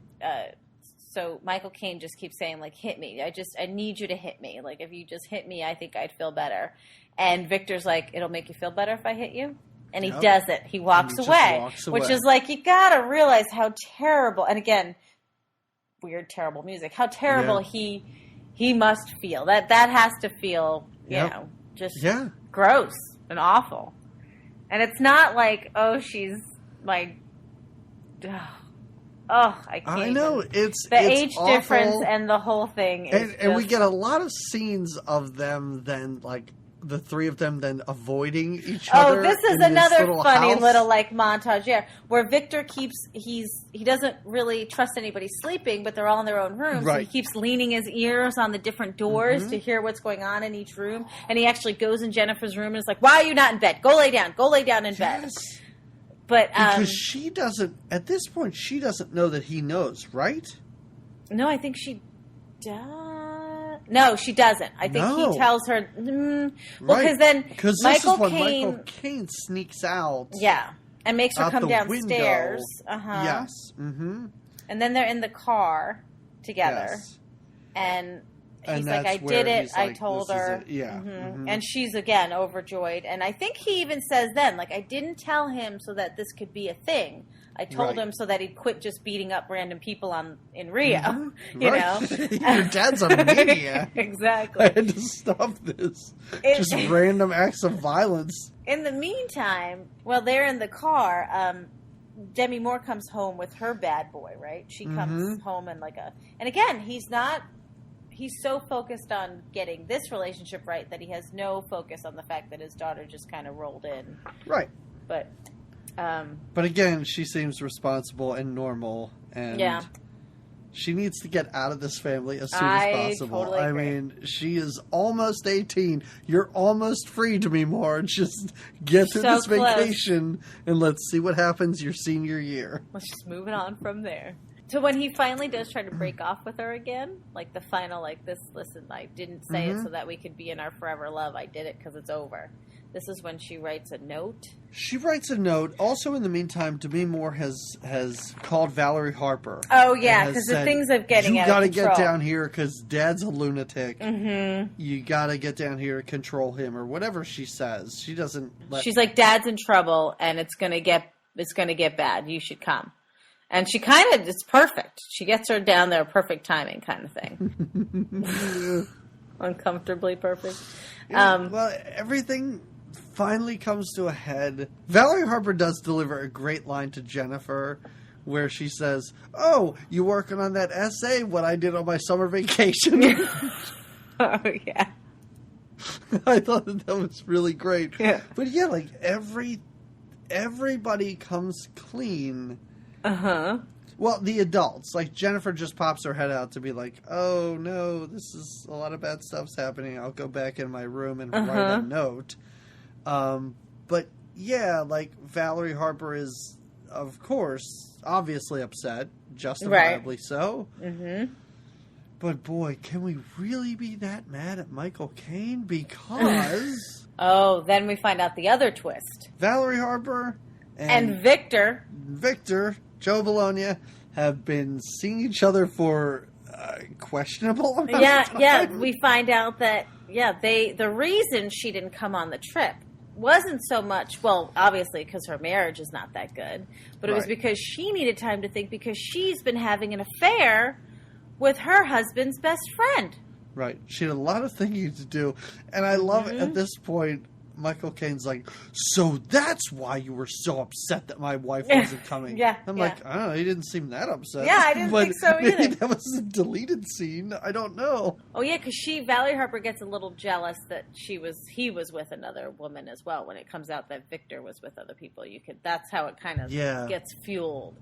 so Michael Caine just keeps saying, like, hit me. I need you to hit me. Like, if you just hit me, I think I'd feel better. And Victor's like, it'll make you feel better if I hit you? And he does it. He walks away. Which is like, you gotta realize how terrible, and again, weird, terrible music. How terrible he must feel. That has to feel, you know, just gross and awful. And it's not like, oh, she's my I can't. I know it's the age awful. Difference and the whole thing. And we get a lot of scenes of them then like. The three of them then avoiding each other. Oh, this is another funny house. little like montage, where Victor he doesn't really trust anybody sleeping, but they're all in their own rooms. Right. So he keeps leaning his ears on the different doors to hear what's going on in each room. And he actually goes in Jennifer's room and is like, "Why are you not in bed? Go lay down in bed." But because she doesn't at this point she doesn't know that he knows, right? No, I think she does. No, she doesn't. I think he tells her. Well, because then Michael Caine sneaks out. Yeah, and makes her come downstairs. Yes. Mm-hmm. And then they're in the car together, and he's like, "I did it. I told her." Yeah. Mm-hmm. And she's again overjoyed. And I think he even says then, like, "I didn't tell him so that this could be a thing. I told him so that he'd quit just beating up random people in Rio." Mm-hmm. You know, your dad's a maniac. Exactly. I had to stop this. Just random acts of violence. In the meantime, while they're in the car, Demi Moore comes home with her bad boy. Right? She comes home and and again, he's so focused on getting this relationship right that he has no focus on the fact that his daughter just kind of rolled in. Right. But again, she seems responsible and normal, and she needs to get out of this family as soon as possible. Totally agree. mean, she is almost 18. You're almost free, Demi Moore. Just get through this vacation, and let's see what happens your senior year. Let's just move it on from there. So when he finally does try to break off with her again, like the final, like this, listen, I didn't say it so that we could be in our forever love. I did it because it's over. This is when she writes a note. She writes a note. Also, in the meantime, Demi Moore has called Valerie Harper. Oh, yeah, because the things of getting out of control. You got to get down here because Dad's a lunatic. Mm-hmm. You got to get down here to control him, or whatever she says. She doesn't She's like, Dad's in trouble, and it's gonna get bad. You should come. And she it's perfect. She gets her down there, perfect timing kind of thing. Uncomfortably perfect. Well, everything finally comes to a head. Valerie Harper does deliver a great line to Jennifer where she says, "Oh, you working on that essay? What I did on my summer vacation?" Oh, yeah. I thought that was really great. Yeah. But yeah, like everybody comes clean. Uh-huh. Well, the adults. Like, Jennifer just pops her head out to be like, "Oh, no, this is a lot of bad stuff's happening. I'll go back in my room and write a note." But, yeah, like, Valerie Harper is, of course, obviously upset. Justifiably so. Mm-hmm. But, boy, can we really be that mad at Michael Caine? Because... Oh, then we find out the other twist. Valerie Harper and Victor, Joe Bologna, have been seeing each other for questionable amount of time. Yeah, we find out that, the reason she didn't come on the trip wasn't so much, well, obviously because her marriage is not that good, but it was because she needed time to think because she's been having an affair with her husband's best friend. Right. She had a lot of thinking to do. And I love at this point, Michael Caine's like, "So that's why you were so upset that my wife wasn't coming." I'm like, I don't know, he didn't seem that upset. Yeah, I didn't think so either. Maybe that was a deleted scene. I don't know. Oh yeah, because Valerie Harper gets a little jealous that he was with another woman as well. When it comes out that Victor was with other people, that's how it kind of gets fueled,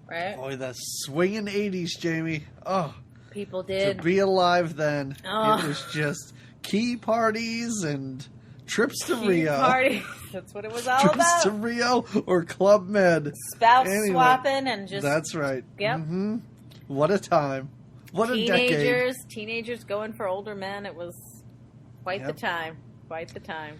right? Boy, the swinging 80s, Jamie. Oh, people did to be alive then. It was just key parties and trips to Rio. Parties. That's what it was all about. Trips to Rio or Club Med. Spouse swapping and just... That's right. Yep. Mm-hmm. What a time. What a decade. Teenagers going for older men. It was quite the time. Quite the time.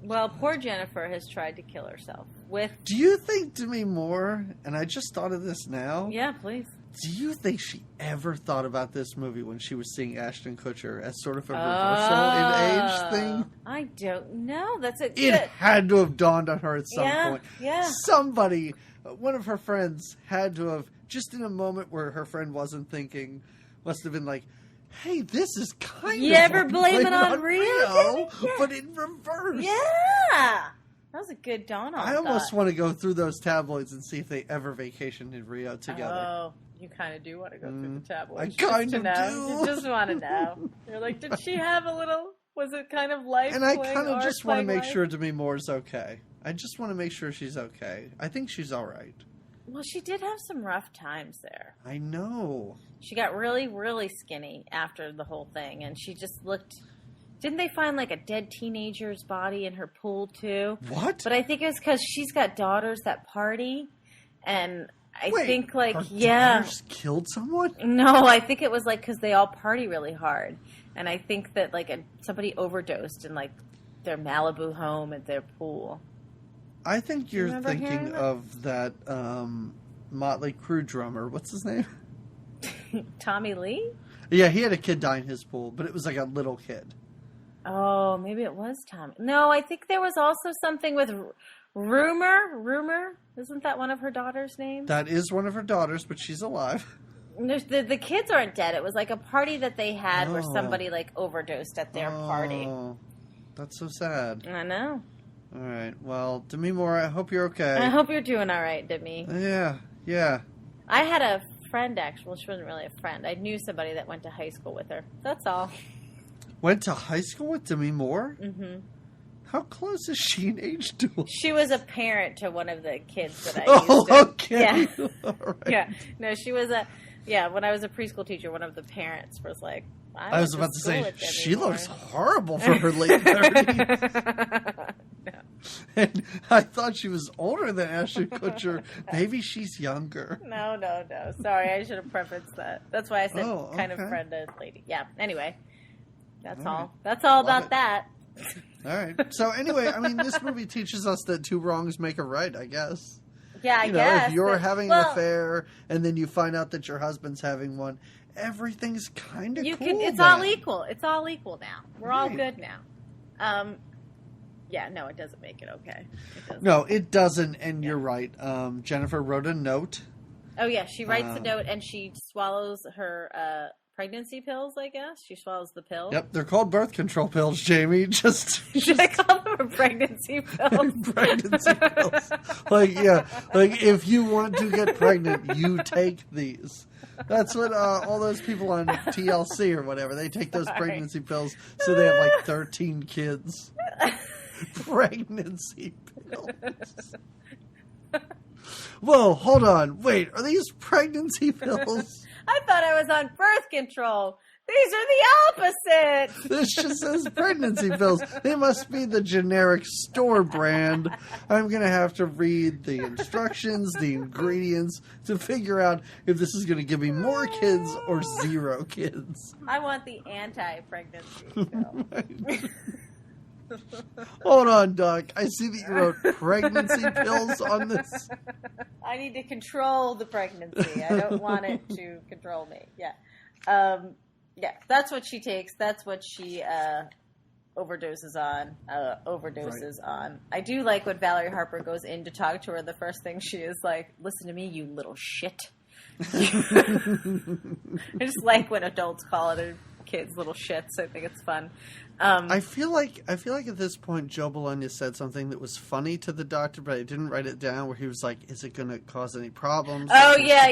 Well, poor Jennifer has tried to kill herself with... Do you think Demi Moore, and I just thought of this now. Yeah, please. Do you think she ever thought about this movie when she was seeing Ashton Kutcher as sort of a reversal in age thing? I don't know. It had to have dawned on her at some point. Yeah. Somebody, one of her friends, had to have, just in a moment where her friend wasn't thinking, must have been like, "Hey, this is kind of ever like blame it on Rio? But in reverse." Yeah. That was a good Donald. I almost want to go through those tabloids and see if they ever vacationed in Rio together. Oh, you kind of do want to go through the tabloids. I kind of do. You just want to know. You're like, did she have a little... Was it kind of life? And I kind of just want to make sure Demi Moore's okay. I just want to make sure she's okay. I think she's all right. Well, she did have some rough times there. I know. She got really, really skinny after the whole thing, and she just looked... Didn't they find, like, a dead teenager's body in her pool, too? What? But I think it was because she's got daughters that party, and I think, like, her daughters killed someone? No, I think it was, like, because they all party really hard. And I think that, like, somebody overdosed in, like, their Malibu home at their pool. I think you're thinking of that Motley Crue drummer. What's his name? Tommy Lee? Yeah, he had a kid die in his pool, but it was like a little kid. Oh, maybe it was Tommy. No, I think there was also something with Rumor? Isn't that one of her daughter's names? That is one of her daughters, but she's alive. The kids aren't dead. It was like a party that they had where somebody like overdosed at their party. That's so sad. I know. All right. Well, Demi Moore, I hope you're okay. I hope you're doing all right, Demi. Yeah. I had a friend, actually. Well, she wasn't really a friend. I knew somebody that went to high school with her. That's all. Went to high school with Demi Moore? Mm-hmm. How close is she in age to us? She was a parent to one of the kids that I used to... Okay. Yeah. All right. Yeah. No, she was a... Yeah, when I was a preschool teacher, one of the parents was like... I was about to say, she looks horrible for her late 30s. No. And I thought she was older than Ashton Kutcher. Maybe she's younger. No. Sorry, I should have prefaced that. That's why I said kind of friend of lady. Yeah, anyway. That's all. Right. That's all about that. All right. So anyway, I mean, this movie teaches us that two wrongs make a right, I guess. Yeah, I guess. If you're having an affair and then you find out that your husband's having one, everything's kind of cool. It's all equal. It's all equal now. We're all good now. Yeah, no, it doesn't make it okay. It doesn't, and you're right. Jennifer wrote a note. Oh, yeah, she writes a note, and she swallows her pregnancy pills, I guess. She swallows the pill. Yep, they're called birth control pills, Jamie. Should I call them pregnancy pills? Pregnancy pills. Like if you want to get pregnant, you take these. That's what all those people on TLC or whatever, they take those pregnancy pills so they have like 13 kids. Pregnancy pills. Whoa, hold on. Wait, are these pregnancy pills? I thought I was on birth control. These are the opposite. This just says pregnancy pills. They must be the generic store brand. I'm going to have to read the instructions, the ingredients, to figure out if this is going to give me more kids or 0 kids. I want the anti-pregnancy pill. Hold on, Doc. I see that you wrote pregnancy pills on this. I need to control the pregnancy. I don't want it to control me. Yeah. Yeah, that's what she takes. That's what she overdoses on. On. I do like when Valerie Harper goes in to talk to her. The first thing she is like, "Listen to me, you little shit." I just like when adults call other kids little shits. I think it's fun. I feel like at this point Joe Bologna said something that was funny to the doctor, but I didn't write it down. Where he was like, "Is it going to cause any problems? Oh yeah.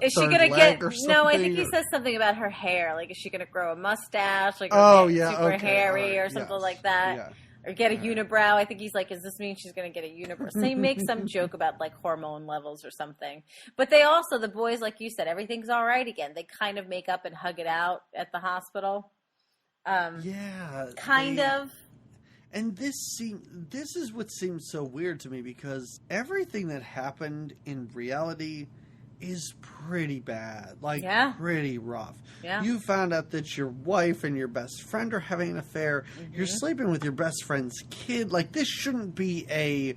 Is she going to get? No, I think he says something about her hair. Like, is she going to grow a mustache? Like, super hairy or something like that? Yeah. Or get a unibrow. I think he's like, does this mean she's going to get a unibrow? So he makes some joke about like hormone levels or something. But they also, the boys, like you said, everything's all right again. They kind of make up and hug it out at the hospital. Kind of. And this is what seems so weird to me, because everything that happened in reality is pretty bad. Like, pretty rough. Yeah. You found out that your wife and your best friend are having an affair. Mm-hmm. You're sleeping with your best friend's kid. Like, this shouldn't be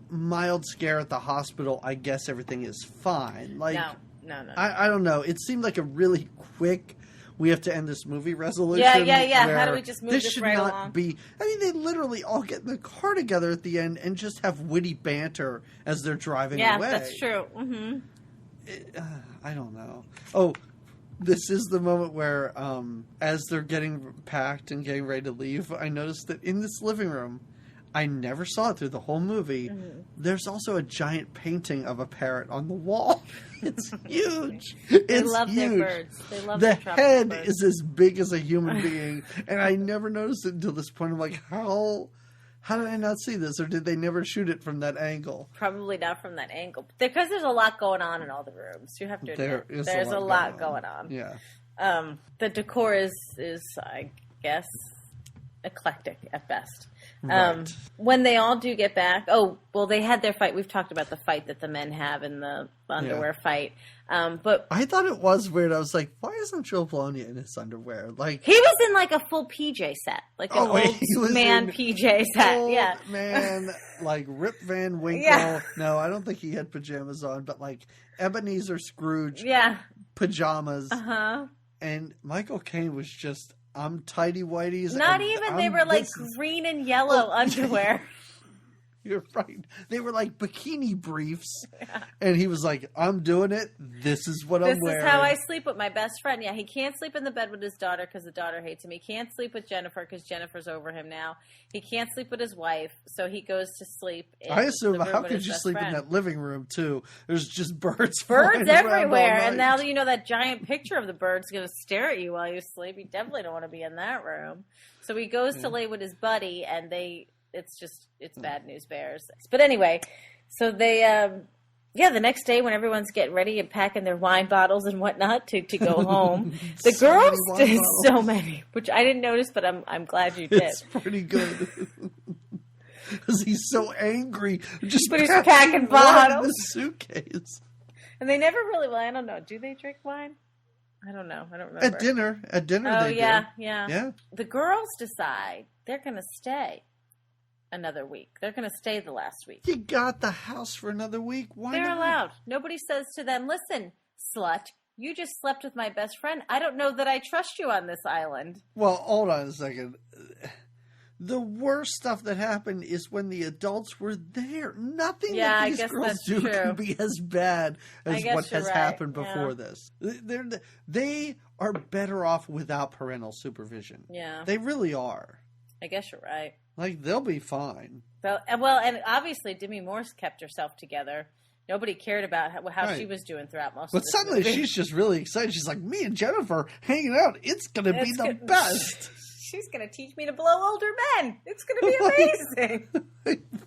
mild scare at the hospital. I guess everything is fine. Like, no. I don't know. It seemed like a really quick, we have to end this movie resolution. Yeah. How do we just move this right along? They literally all get in the car together at the end and just have witty banter as they're driving away. Yeah, that's true. Mm-hmm. I don't know. Oh, this is the moment where, as they're getting packed and getting ready to leave, I noticed that in this living room, I never saw it through the whole movie. Mm-hmm. There's also a giant painting of a parrot on the wall. It's huge. They love huge. Their birds. They love the their head birds. is as big as a human being, and I never noticed it until this point. I'm like, how did I not see this, or did they never shoot it from that angle? Probably not from that angle, because there's a lot going on in all the rooms. You have to admit, there's a lot going on. Yeah. The decor is I guess eclectic at best. Right. When they all do get back, they had their fight. We've talked about the fight that the men have in the underwear fight. But I thought it was weird. I was like, why isn't Joe Bologna in his underwear? Like, he was in like a full PJ set, like an old man PJ set. Old yeah, man, like Rip Van Winkle. Yeah. No, I don't think he had pajamas on, but like Ebenezer Scrooge. Yeah, pajamas. Uh-huh. And Michael Caine was just, I'm tidy whities. Not even. They were like green and yellow underwear. You're right. They were like bikini briefs. Yeah. And he was like, I'm doing it. This is what I'm wearing. This is how I sleep with my best friend. Yeah, he can't sleep in the bed with his daughter because the daughter hates him. He can't sleep with Jennifer because Jennifer's over him now. He can't sleep with his wife, so he goes to sleep in I assume, the room how with could his you best sleep friend. In that living room, too? There's just birds everywhere. And now that you know that giant picture of the bird's going to stare at you while you sleep, you definitely don't want to be in that room. So he goes to lay with his buddy, and it's bad news bears. But anyway, so they, the next day when everyone's getting ready and packing their wine bottles and whatnot to go home, the girls did so many, which I didn't notice, but I'm glad you did. It's pretty good. Because he's so angry. But he's packing bottles. In the suitcase. And they never really, I don't know. Do they drink wine? I don't know. I don't remember. At dinner oh, they do. Yeah. The girls decide they're going to stay another week. They're going to stay the last week. You got the house for another week. Why They're not? allowed. Nobody says to them, listen, slut, you just slept with my best friend. I don't know that I trust you on this island. Well, hold on a second. The worst stuff that happened is when the adults were there. Nothing that these girls do can be as bad as what has happened before this. They are better off without parental supervision. Yeah. They really are. I guess you're right. Like, they'll be fine. Well, and obviously Demi Moore's kept herself together. Nobody cared about how she was doing throughout most of this suddenly movie. She's just really excited. She's like, me and Jennifer hanging out. It's going to be the best. She's going to teach me to blow older men. It's going to be amazing.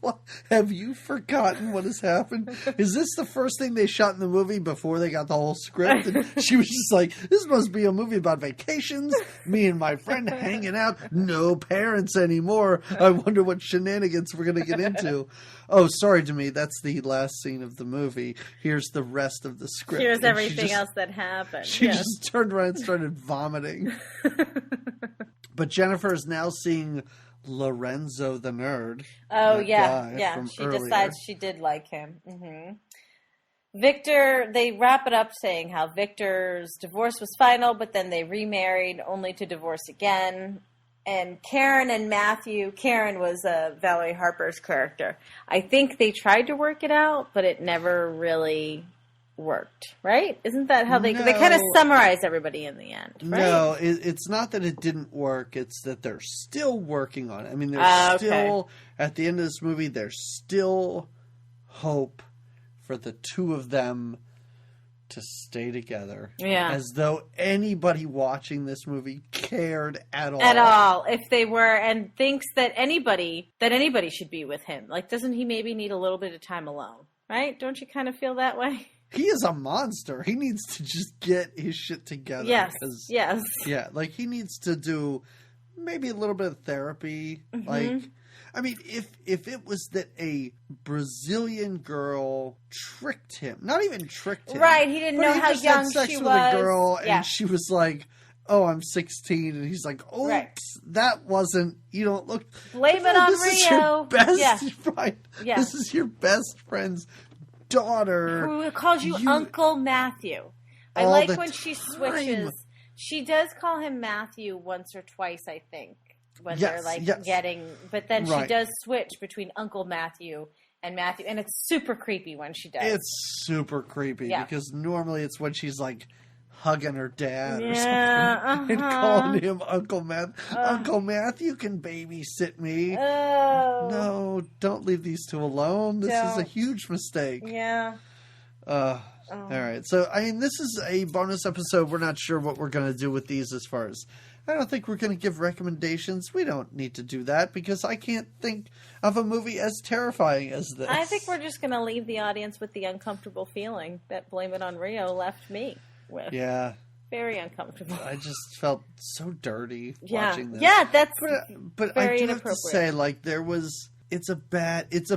What? Have you forgotten what has happened? Is this the first thing they shot in the movie before they got the whole script? And she was just like, this must be a movie about vacations. Me and my friend hanging out. No parents anymore. I wonder what shenanigans we're going to get into. Oh, sorry, Demi. That's the last scene of the movie. Here's the rest of the script. Here's everything else that happened. She just turned around and started vomiting. But Jennifer is now seeing Lorenzo the nerd. Oh, yeah. She decides she did like him. Mm-hmm. Victor, they wrap it up saying how Victor's divorce was final, but then they remarried only to divorce again. And Karen and Matthew, Karen was Valerie Harper's character. I think they tried to work it out, but it never really worked, right? Isn't that how they kind of summarize everybody in the end, right? No, it's not that it didn't work. It's that they're still working on it. I mean, there's still, at the end of this movie, there's still hope for the two of them to stay together. Yeah. As though anybody watching this movie cared at all. At all. If they were, and thinks that anybody should be with him. Like, doesn't he maybe need a little bit of time alone? Right? Don't you kind of feel that way? He is a monster. He needs to just get his shit together. Yes. Yeah, like he needs to do maybe a little bit of therapy. Mm-hmm. Like, I mean, if it was that a Brazilian girl tricked him, not even tricked him. Right, he didn't know how young had sex she with was. A girl and she was like, oh, I'm 16. And he's like, oops, that wasn't, you don't look. Blame it on Rio. This is your best, right? Yeah. This is your best friend's daughter. Who calls you Uncle Matthew. I like when she switches. She does call him Matthew once or twice, I think, when they're getting, but then she does switch between Uncle Matthew and Matthew, and it's super creepy when she does. It's super creepy because normally it's when she's like hugging her dad or Yeah, something and calling him Uncle Matthew. Uncle Matthew can babysit me. Oh. No, don't leave these two alone. This is a huge mistake. Yeah. All right. So, I mean, this is a bonus episode. We're not sure what we're going to do with these as far as... I don't think we're going to give recommendations. We don't need to do that because I can't think of a movie as terrifying as this. I think we're just going to leave the audience with the uncomfortable feeling that Blame It on Rio left me with. Yeah. Very uncomfortable. I just felt so dirty watching this. Yeah, that's but very I do have inappropriate. to say, like, it's a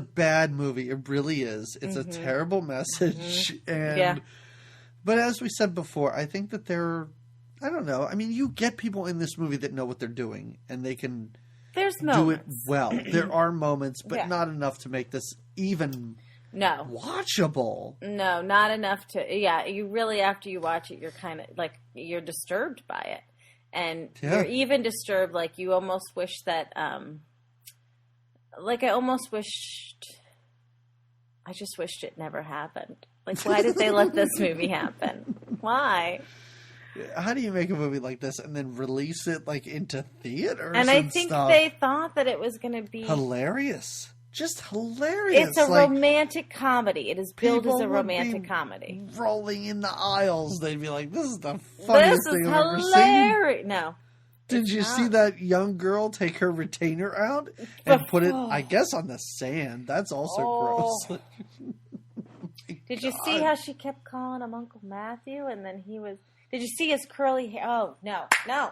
bad movie. It really is. It's a terrible message. But as we said before, I think that I don't know. I mean, you get people in this movie that know what they're doing and they can do it well. There are moments, but not enough to make this even watchable. No, not enough to. Yeah, you really, after you watch it, you're kind of like, you're disturbed by it. And you're even disturbed, like you almost wish that, I just wished it never happened. Like, why did they let this movie happen? Why? How do you make a movie like this and then release it like into theaters? And I think they thought that it was going to be hilarious. Just hilarious. It's a romantic comedy. It is billed as a romantic comedy. Rolling in the aisles, they'd be like, "This is the funniest thing I've ever seen." No. Did you see that young girl take her retainer out and put it, I guess, on the sand? That's also gross. Did you see how she kept calling him Uncle Matthew, and then he was? Did you see his curly hair? Oh, no. Yeah,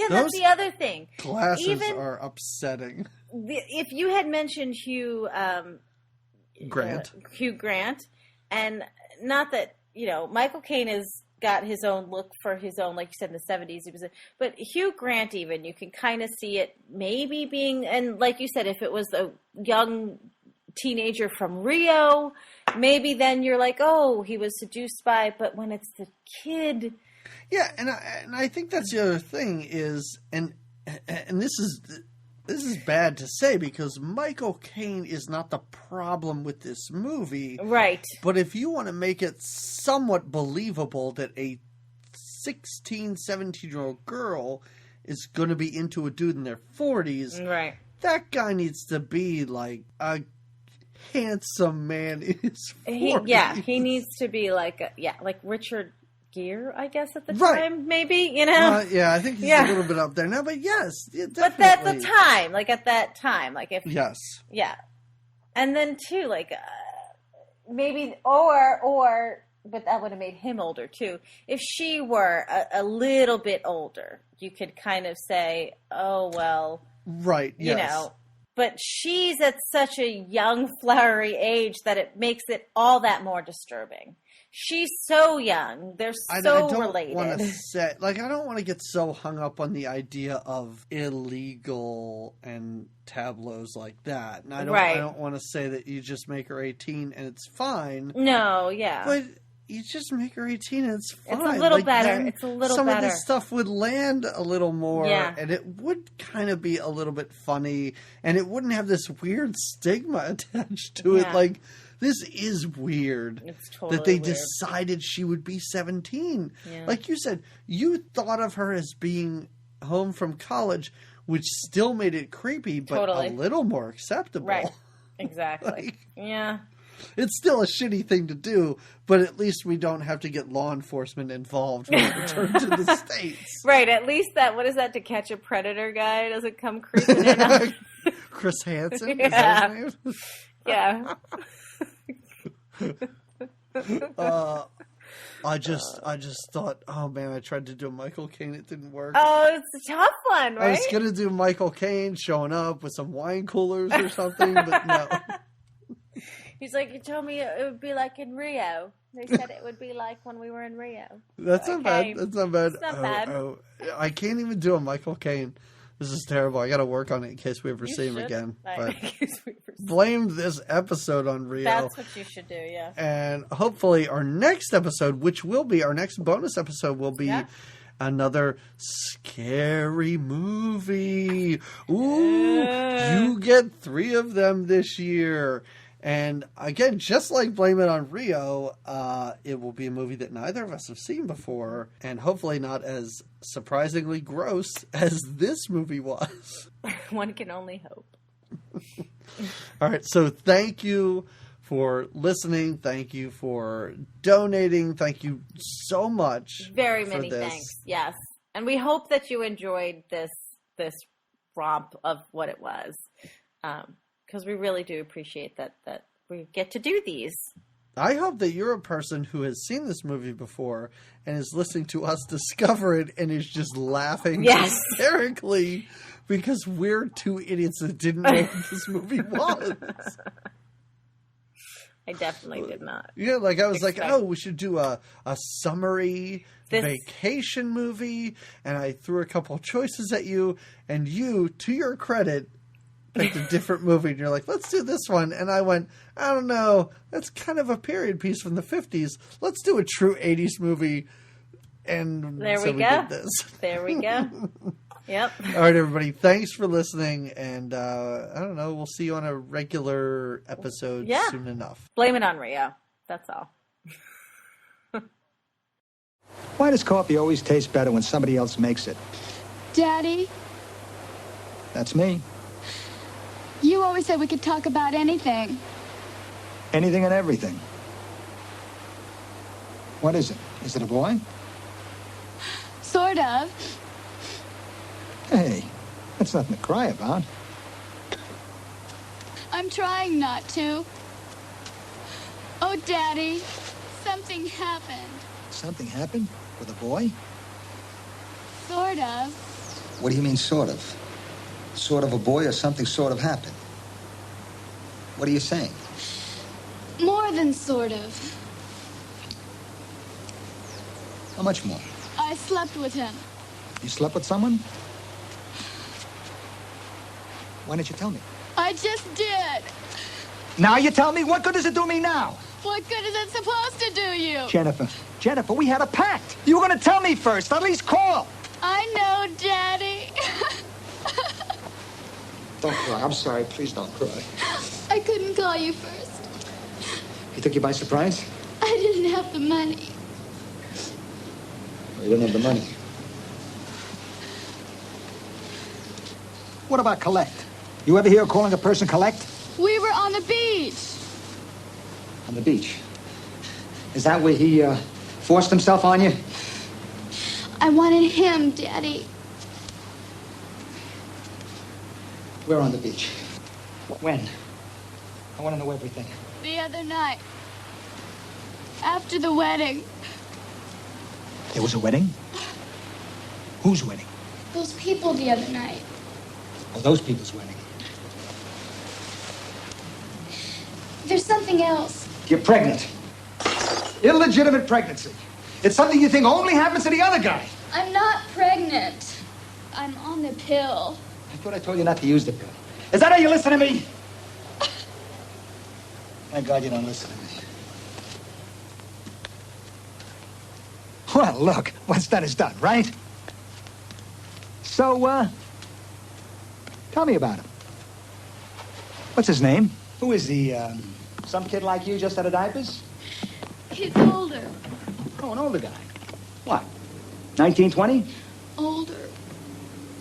that's the other thing. Glasses are upsetting. If you had mentioned Hugh Grant, and not that, Michael Caine has got his own look for his own, like you said, in the 70s. But Hugh Grant, even, you can kind of see it maybe being, and like you said, if it was a young teenager from Rio, maybe then you're like, oh, he was seduced by, but when it's the kid. Yeah, and I think that's the other thing is, and this is bad to say because Michael Caine is not the problem with this movie. Right. But if you want to make it somewhat believable that a 16, 17-year-old girl is going to be into a dude in their 40s, right, that guy needs to be like a handsome man in his 40s. He needs to be like Richard Gere, I guess, at the time, maybe, I think he's a little bit up there now, but yes, definitely. But at the time, if yes, yeah, and then too, maybe or but that would have made him older too. If she were a little bit older, you could kind of say, oh well, right, yes. But she's at such a young, flowery age that it makes it all that more disturbing. She's so young. They're so related. I don't want to get so hung up on the idea of illegal and tableaus like that. And I don't want to say that you just make her 18 and it's fine. No, yeah. But you just make her 18 and it's fine. It's a little better. Some of this stuff would land a little more. Yeah. And it would kind of be a little bit funny. And it wouldn't have this weird stigma attached to it. Like, this is weird. It's totally that they weird. decided she would be 17. Yeah. Like you said, you thought of her as being home from college, which still made it creepy, but a little more acceptable. Right. Exactly. Yeah. It's still a shitty thing to do, but at least we don't have to get law enforcement involved when we return to the States. Right. At least what is that, To Catch a Predator guy doesn't come creeping in. Chris Hansen? Yeah. Is that his name? Yeah. I just thought, oh man, I tried to do Michael Caine, it didn't work. Oh, it's a tough one, right? I was gonna do Michael Caine showing up with some wine coolers or something, but no. He's like, you told me it would be like in Rio. They said it would be like when we were in Rio. That's not bad. That's not bad. It's not bad. I can't even do a Michael Caine. This is terrible. I got to work on it in case we ever see him again. But blame this episode on Rio. That's what you should do, yeah. And hopefully our next episode, which will be our next bonus episode, will be another scary movie. Ooh, you get 3 of them this year. And again, just like Blame It on Rio, it will be a movie that neither of us have seen before, and hopefully not as surprisingly gross as this movie was. One can only hope. All right, so thank you for listening. Thank you for donating. Thank you so much. Very many thanks. Yes. And we hope that you enjoyed this romp of what it was. Because we really do appreciate that we get to do these. I hope that you're a person who has seen this movie before and is listening to us discover it and is just laughing hysterically because we're two idiots that didn't know what this movie was. I definitely did not. Yeah, like I was like, oh, we should do a summary vacation movie, and I threw a couple of choices at you, and you, to your credit, picked a different movie, and you're like, let's do this one. And I went, I don't know, that's kind of a period piece from the 50s. Let's do a true 80s movie. And there we go. Did this. There we go. Yep. All right, everybody. Thanks for listening. And I don't know, we'll see you on a regular episode soon enough. Blame it on Rio. That's all. Why does coffee always taste better when somebody else makes it? Daddy? That's me. You always said we could talk about anything. Anything and everything. What is it? Is it a boy? Sort of. Hey, that's nothing to cry about. I'm trying not to. Oh, Daddy, something happened. Something happened? With a boy? Sort of. What do you mean, sort of? Sort of a boy or something sort of happened? What are you saying? More than sort of. How much more? I slept with him. You slept with someone? Why didn't you tell me? I just did. Now you tell me? What good does it do me now? What good is it supposed to do you? Jennifer, we had a pact. You were going to tell me first. At least call. I know, Daddy. Don't cry. I'm sorry. Please don't cry. I couldn't call you first. He took you by surprise? I didn't have the money. You didn't have the money. What about collect? You ever hear of calling a person collect? We were on the beach. On the beach? Is that where he forced himself on you? I wanted him, Daddy. We're on the beach. When? I want to know everything. The other night. After the wedding. There was a wedding? Whose wedding? Those people the other night. Oh, those people's wedding. There's something else. You're pregnant. Illegitimate pregnancy. It's something you think only happens to the other guy. I'm not pregnant. I'm on the pill. I thought I told you not to use the pill. Is that how you listen to me? Thank God you don't listen to me. Well, look, what's done is done, right? So, tell me about him. What's his name? Who is he, some kid like you just out of diapers? He's older. Oh, an older guy. What, 19, 20? Older.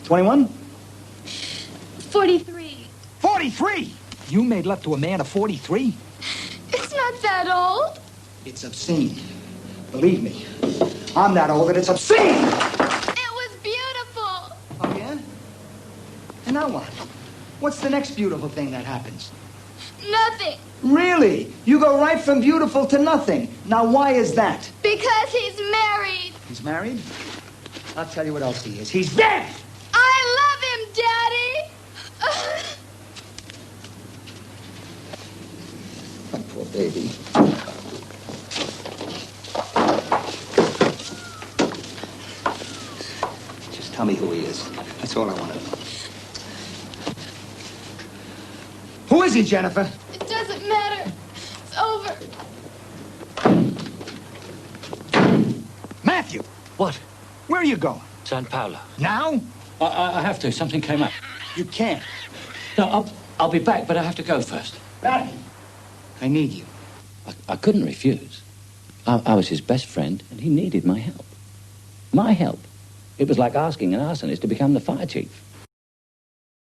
21? 43. 43? You made love to a man of 43? It's not that old. It's obscene. Believe me, I'm that old and it's obscene! It was beautiful. Oh, yeah? And now what? What's the next beautiful thing that happens? Nothing. Really? You go right from beautiful to nothing. Now, why is that? Because he's married. He's married? I'll tell you what else he is. He's dead! I love him, Daddy. My poor baby. Just tell me who he is. That's all I want to know. Who is he, Jennifer? It doesn't matter. It's over. Matthew! What? Where are you going? San Paulo. Now? I have to. Something came up. You can't. No, I'll be back, but I have to go first. Matthew! I need you. I couldn't refuse. I was his best friend, and he needed my help. My help. It was like asking an arsonist to become the fire chief.